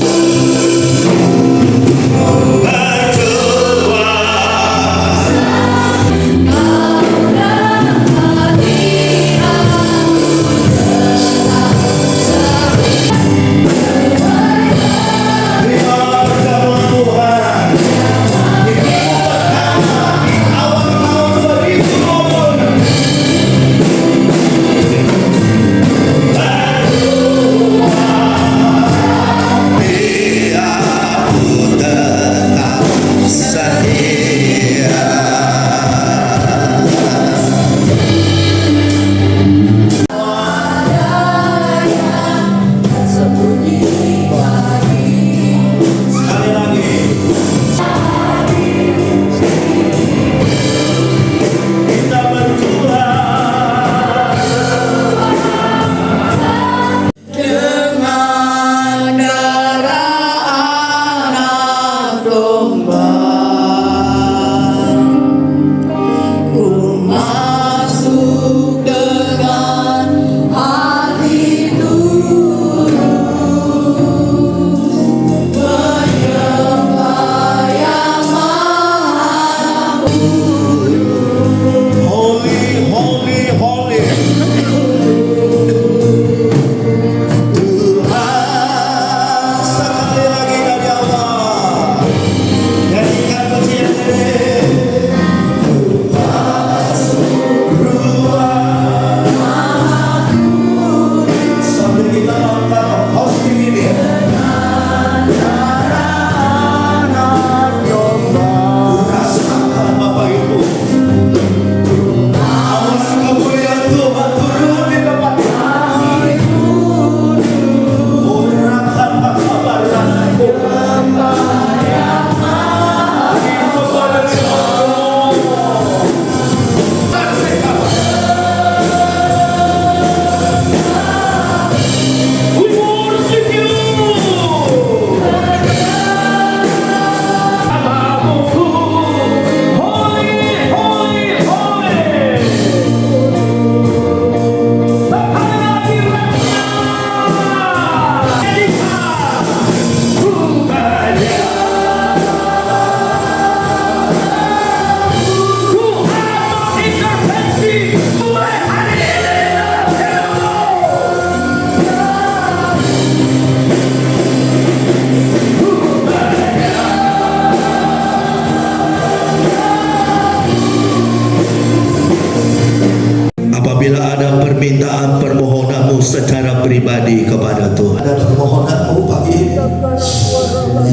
Apabila ada permintaan permohonanmu secara pribadi kepada Tuhan, ada permohonanmu pagi ini,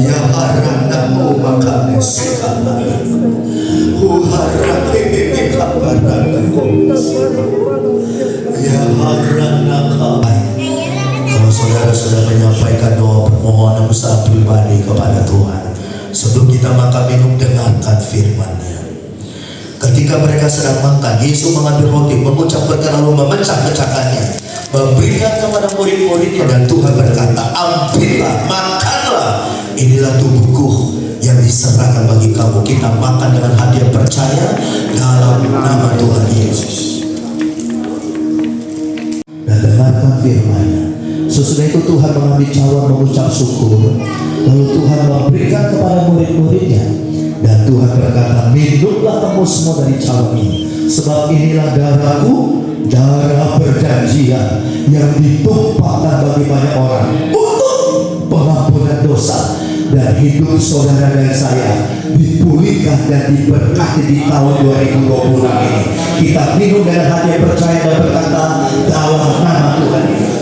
ya haranamu maka nesikana, uharap ini kabaranaku, ya haranaka. Kalau saudara sudah menyampaikan doa permohonan secara pribadi kepada Tuhan, sebelum kita makan minum, dengarkan firman-Nya. Ketika mereka sedang makan, Yesus mengambil roti, mengucap berkat, lalu memecah-pecahkannya, memberikan kepada murid-muridnya, dan Tuhan berkata, ambillah, makanlah, inilah tubuhku yang diserahkan bagi kamu. Kita makan dengan hati yang percaya dalam nama Tuhan Yesus. Dan dengarkan firman-Nya. Sesudah itu Tuhan mengambil cawan, mengucap syukur, Lalu Tuhan memberikan kepada murid-muridnya. Dan Tuhan berkata, minumlah kamu semua dari cawan ini, sebab inilah darahku, darah perjanjian yang ditumpahkan bagi banyak orang untuk pengampunan dosa. Dan hidup saudara dan saya dipulihkan dan diberkati di tahun 2020 ini. Kita minum dengan hati yang percaya dan berkata, dalam nama Tuhan Yesus.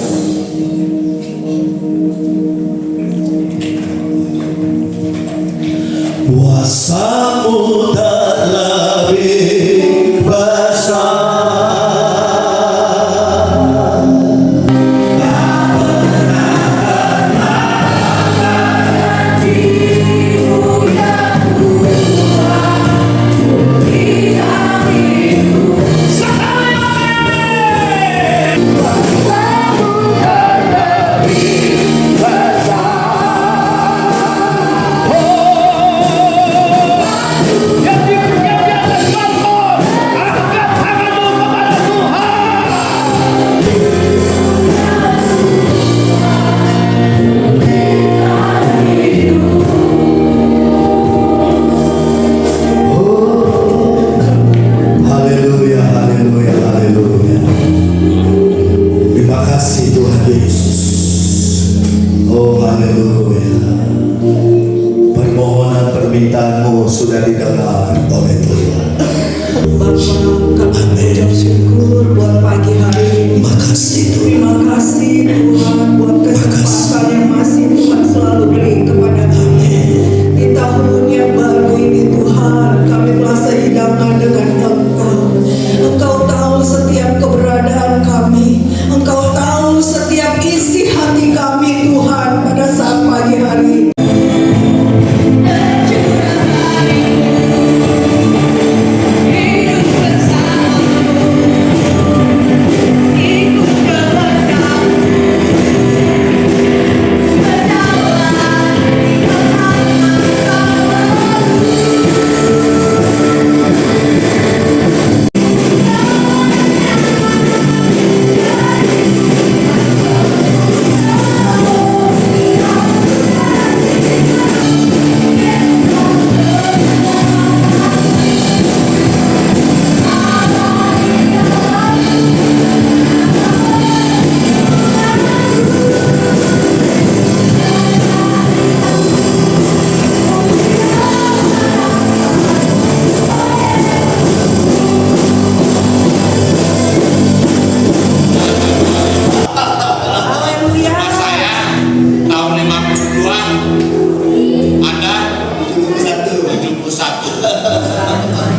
Kuasa-Mu tak lebih besar. Permintaanmu sudah didengar oleh Tuhan.
Bapak, kami ucap syukur buat pagi hari ini.
Makasih Tuhan.
Terima kasih Tuhan buat kesempatan yang masih Tuhan selalu beri kepada kami. Di tahun yang baru ini Tuhan, kami merasa hidangan dengan Engkau. Engkau tahu setiap keberadaan kami. Engkau tahu setiap isi hati kami Tuhan pada saat pagi hari ini.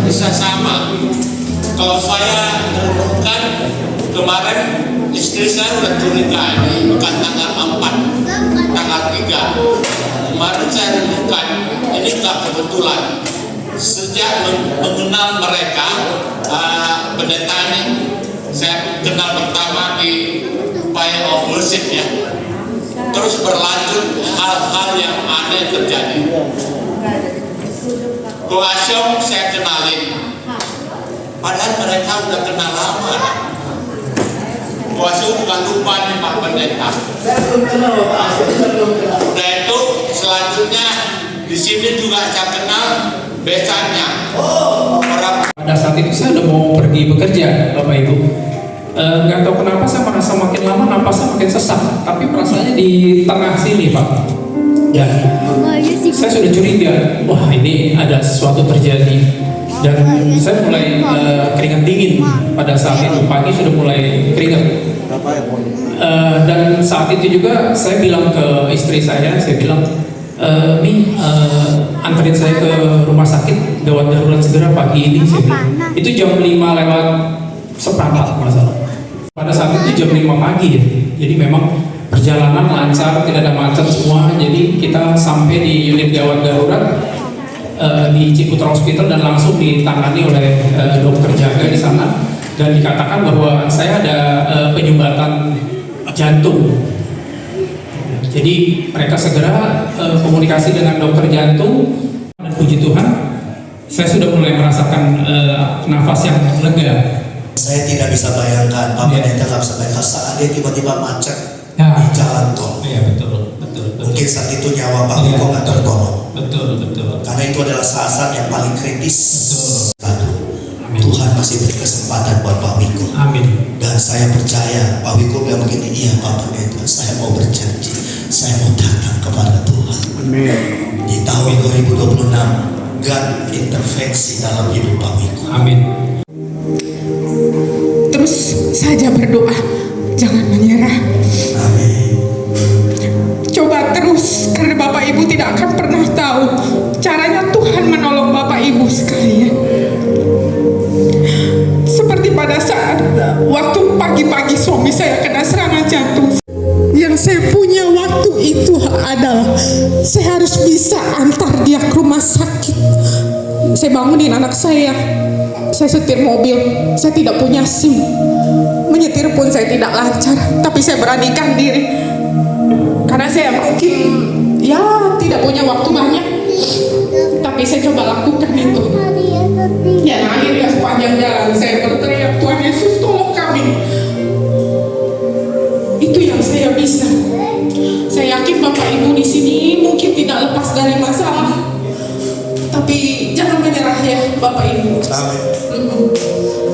Bisa sama. Kalau saya kan kemarin istri saya udah curiga ini bukan tanggal 4, tanggal 3. Kemarin saya renungkan, ini nggak kebetulan. Sejak mengenal mereka, pendeta ini saya kenal pertama di Fire of Worship ya. Terus berlanjut hal-hal yang aneh terjadi. Koasyong saya kenalin, padahal mereka udah kenal lama. Koasyong bukan lupa nih Pak Pendeta.
Saya belum kenal Pak Asyik, saya belum kenal.
Udah itu selanjutnya di sini juga saya kenal besannya.
Pada saat itu saya udah mau pergi bekerja, Bapak Ibu. Nggak tahu kenapa saya merasa makin lama napasnya makin sesak, tapi perasaannya di tengah sini Pak. Dan saya sudah curiga, wah ini ada sesuatu terjadi. Dan saya mulai keringat dingin pada saat itu, pagi sudah mulai keringat. Dan saat itu juga saya bilang ke istri saya bilang, Mi, anterin saya ke rumah sakit gawat darurat segera pagi ini. Saya bilang. Itu jam 5 lewat seperempat masalah. Pada saat itu jam 5 pagi ya. Jadi memang perjalanan lancar, tidak ada macet semua. Jadi kita sampai di unit gawat darurat di Ciputra Hospital dan langsung ditangani oleh dokter jaga di sana dan dikatakan bahwa saya ada penyumbatan jantung. Jadi mereka segera komunikasi dengan dokter jantung dan puji Tuhan saya sudah mulai merasakan nafas yang lega.
Saya tidak bisa bayangkan, Pak Pendeta nggak bisa bayangkan saat dia tiba-tiba macet di jalan tol.
Iya betul.
Mungkin saat itu nyawa Pak Wiko nggak tertolong.
Betul, betul.
Karena itu adalah saat-saat yang paling kritis.
Amin.
Tuhan masih beri kesempatan buat Pak Wiko.
Amin.
Dan saya percaya Pak Wiko bilang begini, iya Bapak itu saya mau berjanji, saya mau datang kepada Tuhan. Di tahun 2026, God intervensi dalam hidup Pak Wiko.
Amin.
Terus saja berdoa, jangan menyerah.
Amin.
Coba terus, karena Bapak Ibu tidak akan pernah tahu caranya Tuhan menolong Bapak Ibu sekalian. Seperti pada saat waktu pagi-pagi suami saya kena serangan jantung. Yang saya punya waktu itu adalah saya harus bisa antar dia ke rumah sakit. Saya bangunin anak saya setir mobil, saya tidak punya SIM. Menyetir pun saya tidak lancar, tapi saya beranikan diri. Karena saya mungkin ya tidak punya waktu banyak, tapi saya coba lakukan itu. Ya, akhirnya sepanjang jalan saya berteriak, Tuhan Yesus tolong kami. Itu yang saya bisa. Saya yakin Bapak Ibu di sini mungkin tidak lepas dari masalah, tapi jangan menyerah ya Bapak Ibu.
Amin.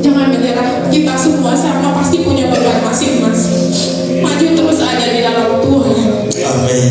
Jangan menyerah. Kita semua sama pasti punya beban masing-masing. Maju terus aja di dalam Tuhan.
Amin.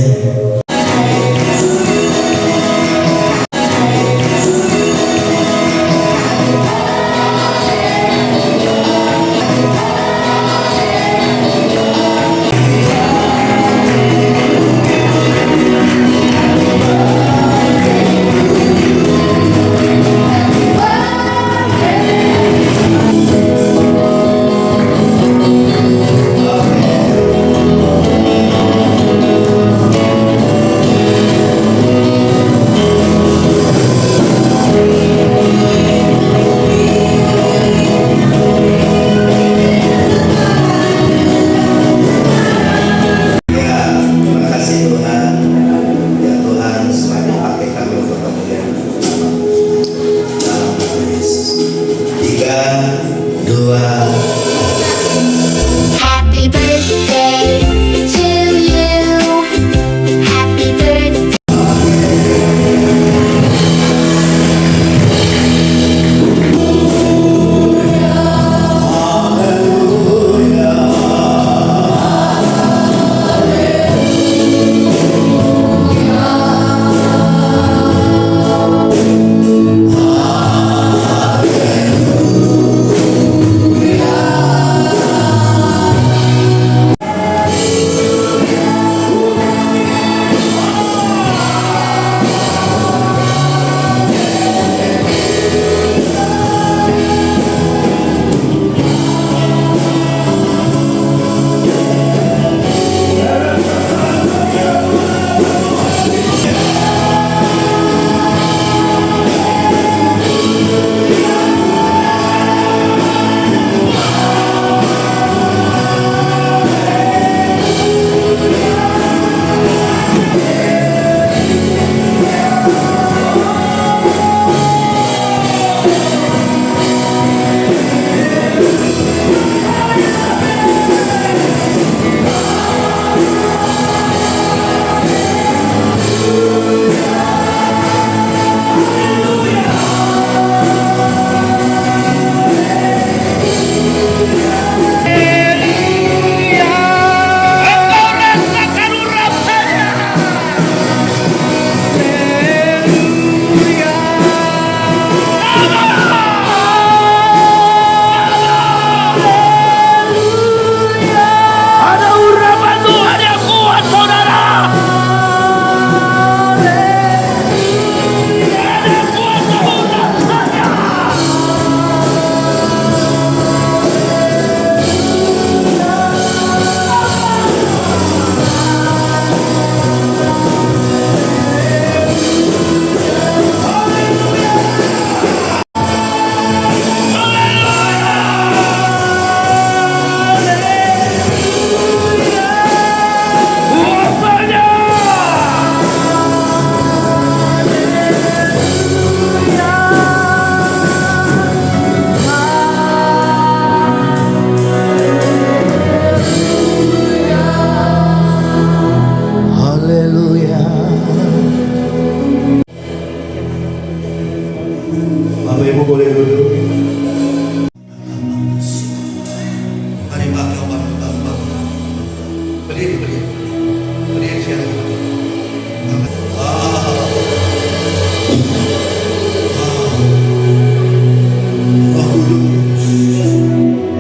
Roh Kudus,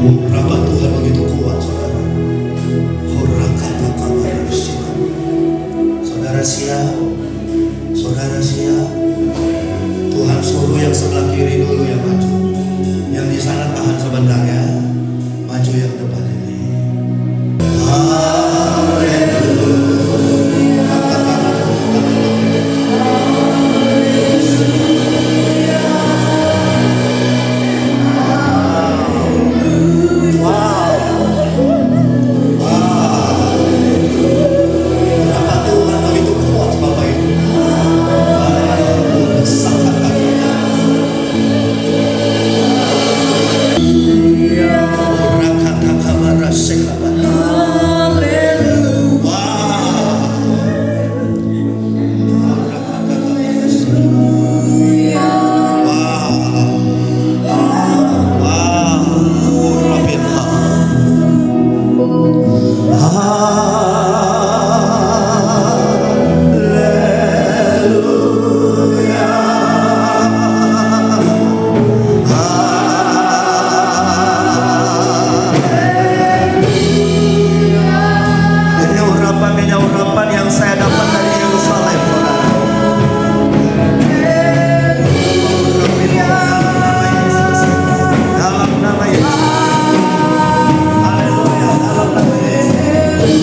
urapan Tuhan begitu kuat, saudara. Saudara siap, saudara siap. Tuhan suruh yang sebelah kiri dulu yang maju, yang di sana tahan sebentar ya, maju yang depan ini. Ini urapan yang saya dapat dari Yerusalem, saudara. Dalam nama Yesus. Haleluya, dalam nama Yesus.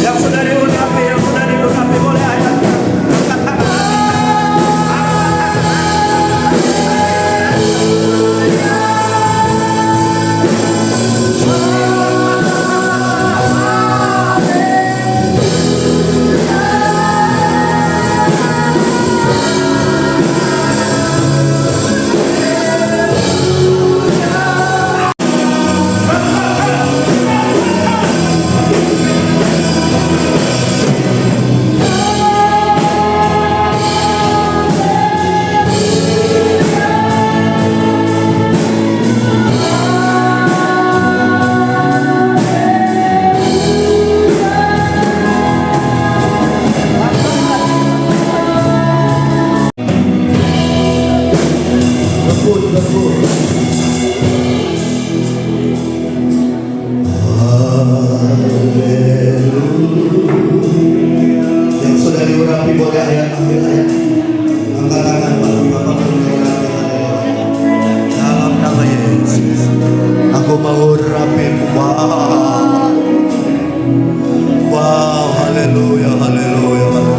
Yang sudah diurapi boleh ayat. Yang sudah diurapi boleh ayat, ambil ayat. Angkat tangan Bapak diurapi. Dalam nama Yesus, aku mau urapi. Wow, haleluya, haleluya, haleluya.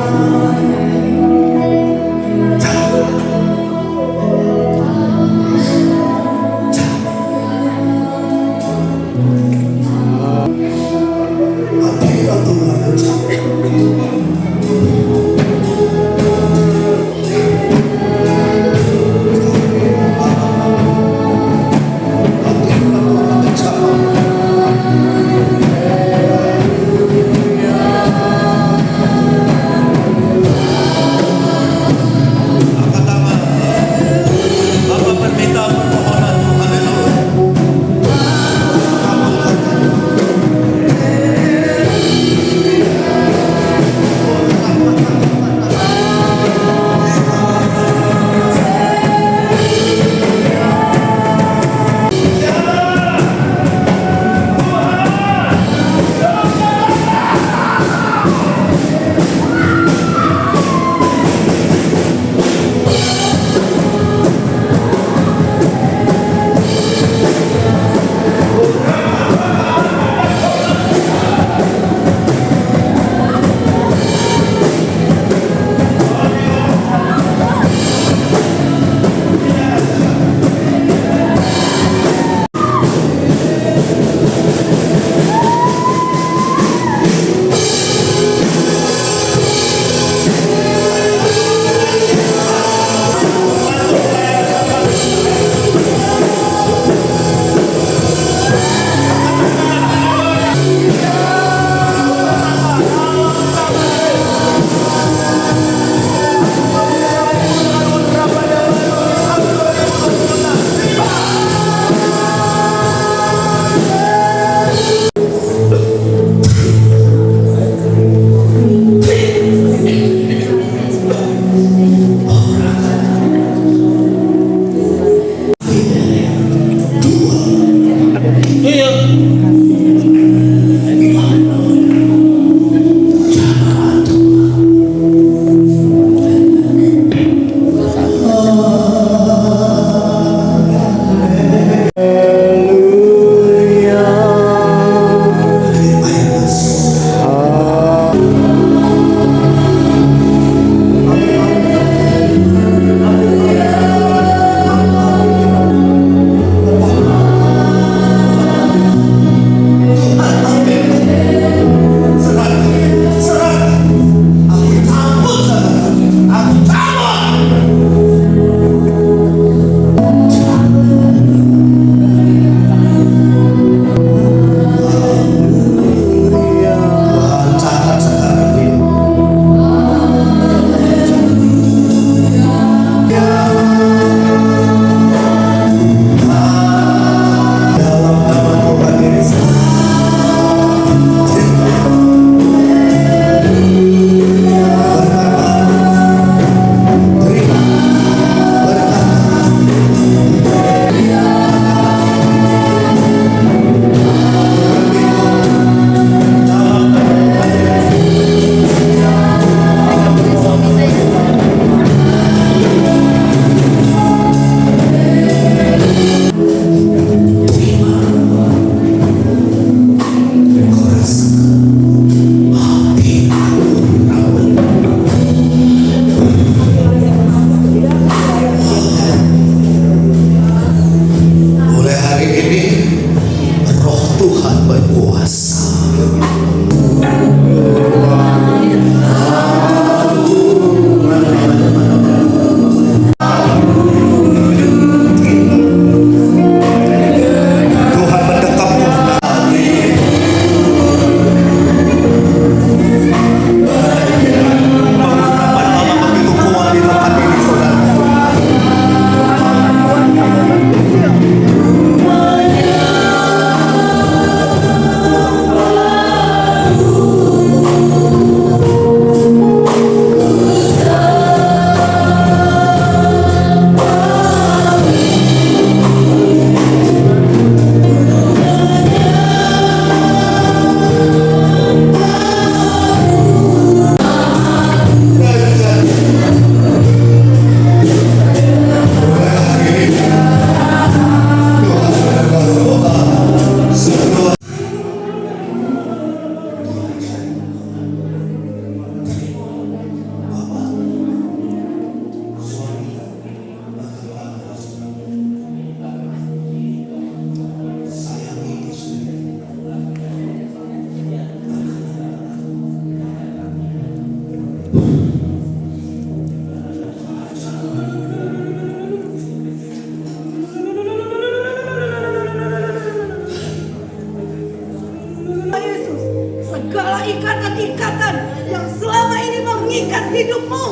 ikatan-ikatan yang selama ini mengikat hidupmu.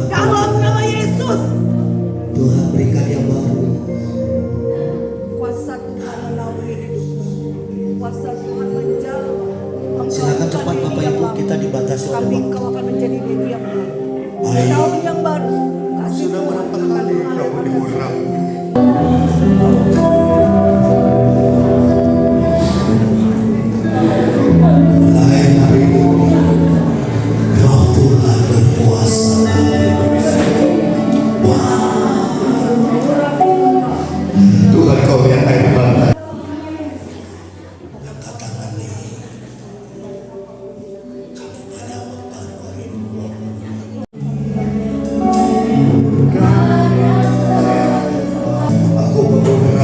Dalam nama Yesus.
Tuhan berikan yang baru.
Kuasa Tuhan melalui hidupmu. Kuasa Tuhan menjawab.
Silakan cepat Bapak Ibu, kita dibatasi oleh
Tapi
waktu.
engkau akan menjadi diri yang baru.
Baik.
Tahun yang baru. Kasih
Sudah
Tuhan
berapa
akan
kali
mengalir
kamu
pada
diundang?
Mulai hari ini, Roh Tuhan berkuasa.
Tuhan kau yang air mata.
Angkat tangan nih. Kamu banyak beban hari ini.
Aku berdoa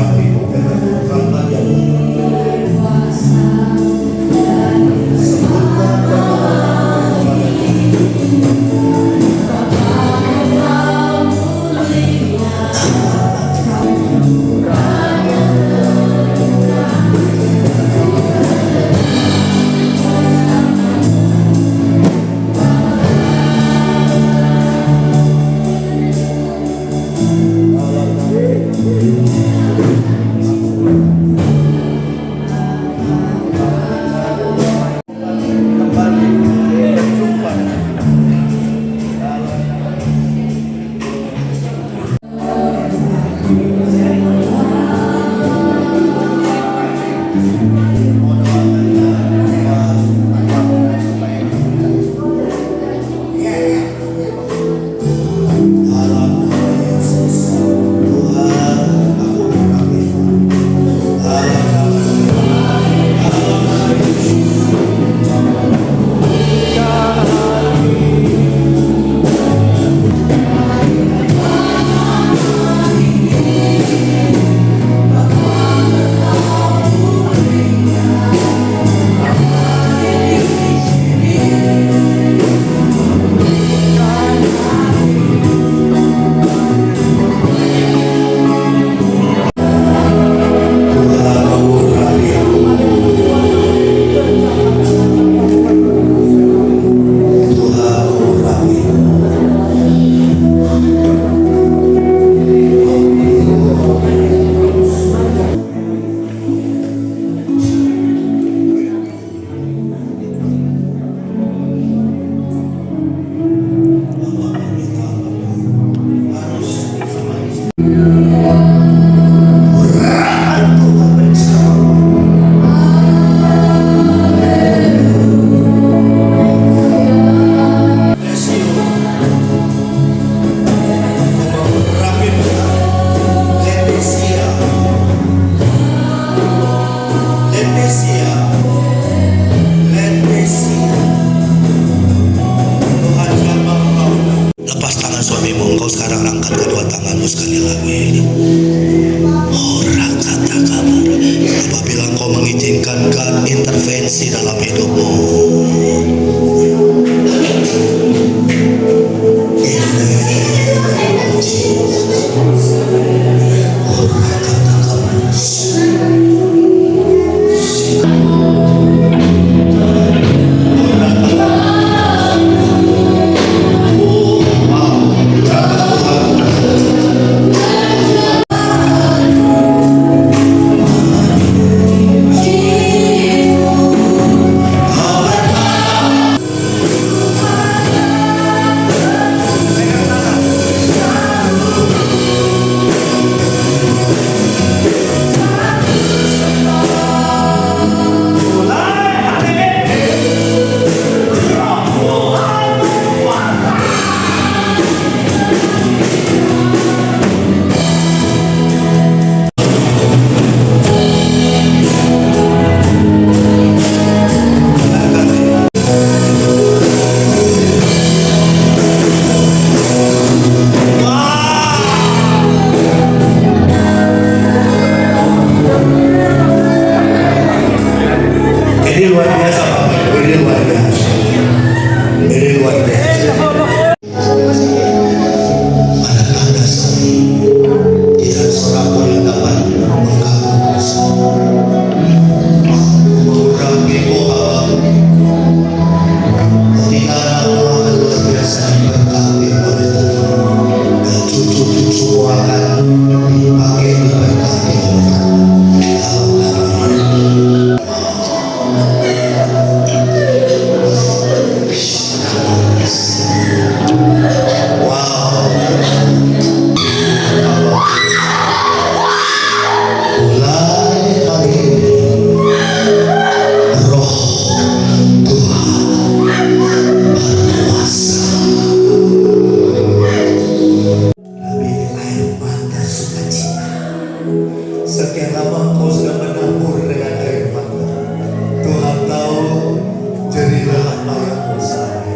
apa yang kau sarai.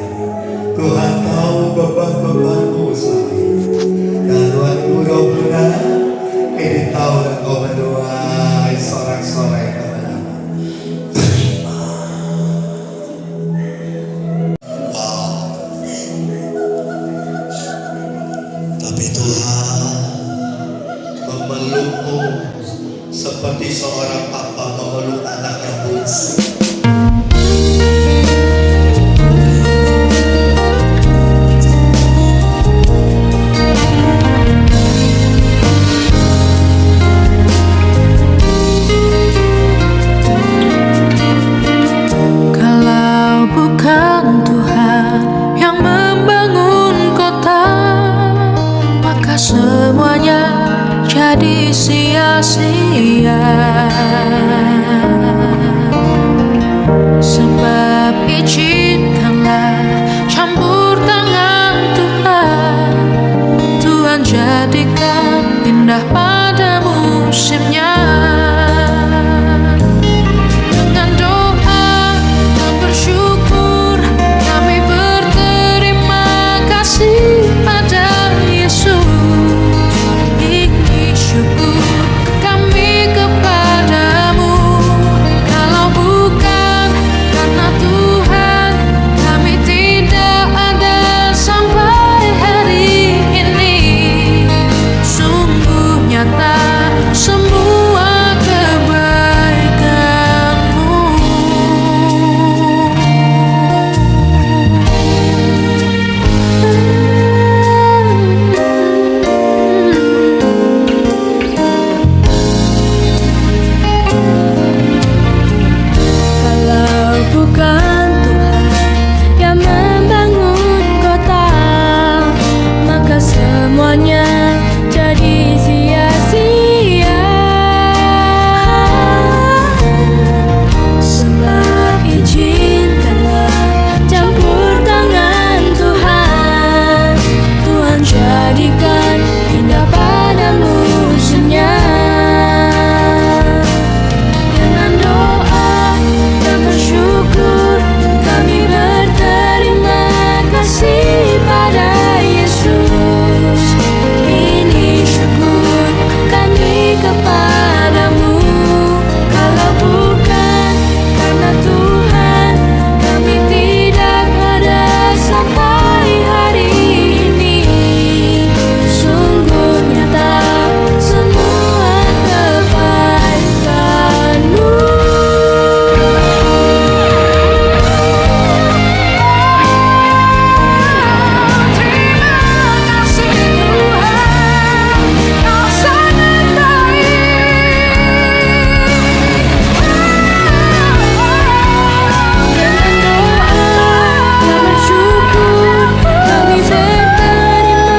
Tuhan tahu beban-bebanmu sarai. Dan waktu kau benar, ini tahu dan kau berdoa sorak-sorai kebenaran. Terima. Tapi Tuhan memelukmu seperti seorang papa memeluk anaknya bungsu.
Kalau bukan Tuhan yang membangun kota, maka semuanya jadi sia-sia. Sebab izinkanlah campur tangan Tuhan, Tuhan jadikan indah pada musimnya. Dengan doa dan bersyukur kami berterima kasih pada Yesus. Ini syukur kami kepadamu. Kalau bukan karena Tuhan, kami tidak ada sampai hari ini. Sungguh nyata semua kebaikanmu. Kalau bukan Tuhan yang membangun kota, maka semuanya jadi sia-sia. Sebab izinkanlah campur tangan Tuhan, Tuhan jadikan indah pada musimnya. Dengan doa dan bersyukur kami berterima kasih pada Yesus. Ini syukur kami kepadamu. Kalau bukan karena Tuhan, kami tidak ada sampai hari ini. Sungguh nyata semua kebaikanmu. Terima kasih Tuhan, Kau sangat baik. Dengan doa dan bersyukur kami berterima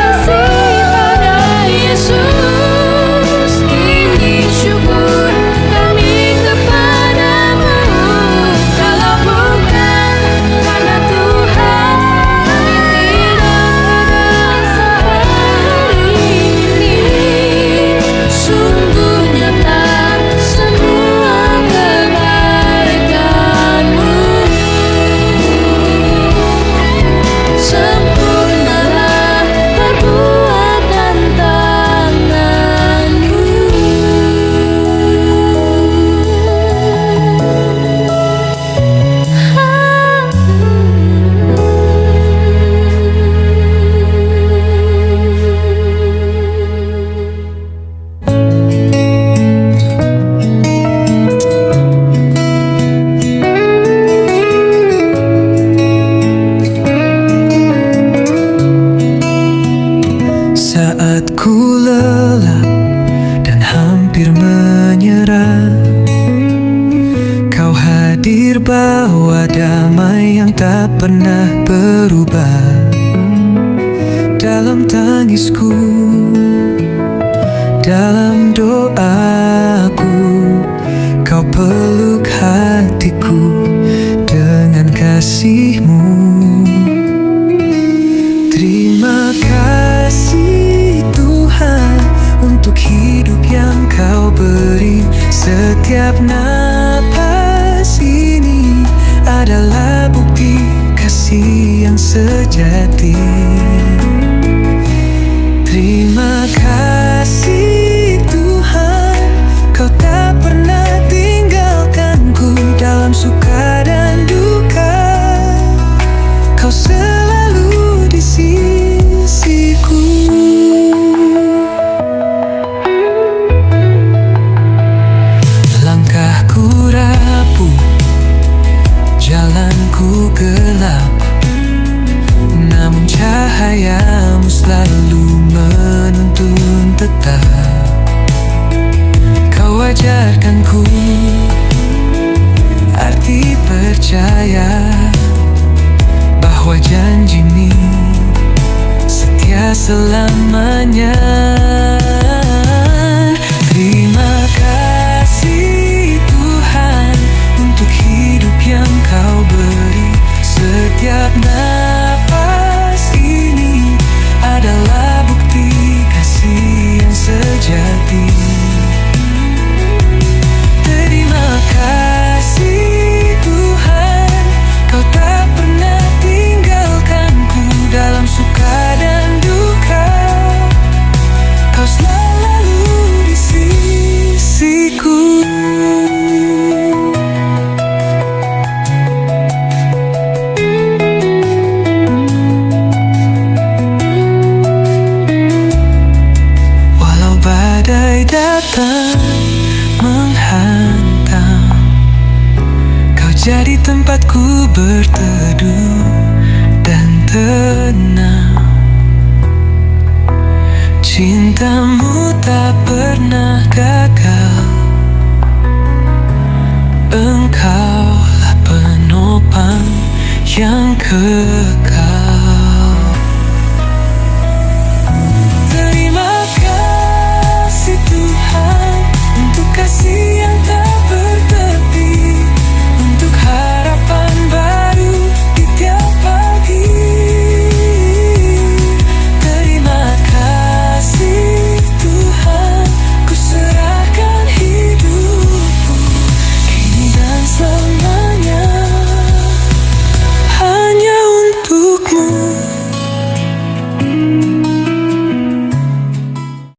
kasih pada Yesus. Ini syukur kami kepadamu. Kalau bukan karena Tuhan, kami tidak ada sampai hari ini. Sungguh nyata semua kebaikanmu. Sempurnalah perbuatan tanganmu.
Saat ku lelah dan hampir menyerah, Kau hadir bawa damai yang tak pernah berubah. Dalam tangisku, dalam doaku, Kau peluk hatiku dengan kasih-Mu. Terima kasih Tuhan untuk hidup yang Kau beri. Setiap napas ini adalah kasih yang sejati. Terima kasih Tuhan, Kau tak pernah tinggalkanku dalam suka dan duka. Kau selalu di sisiku. Langkahku rapuh, jalanku gelap, namun cahayamu selalu menuntun tetap. Kau ajarkanku arti percaya bahwa janji-Mu setia selamanya. Terima kasih Tuhan untuk hidup yang Kau beri. Setiap napas ini adalah bukti kasih yang sejati. Terima kasih Tuhan, Kau tak pernah tinggalkanku dalam suka dan duka. Kau selalu di sisiku. Walau badai datang menghantam, Kau jadi tempatku berteduh dan tenang. Cinta-Mu tak pernah gagal, Engkaulah penopang yang kekal.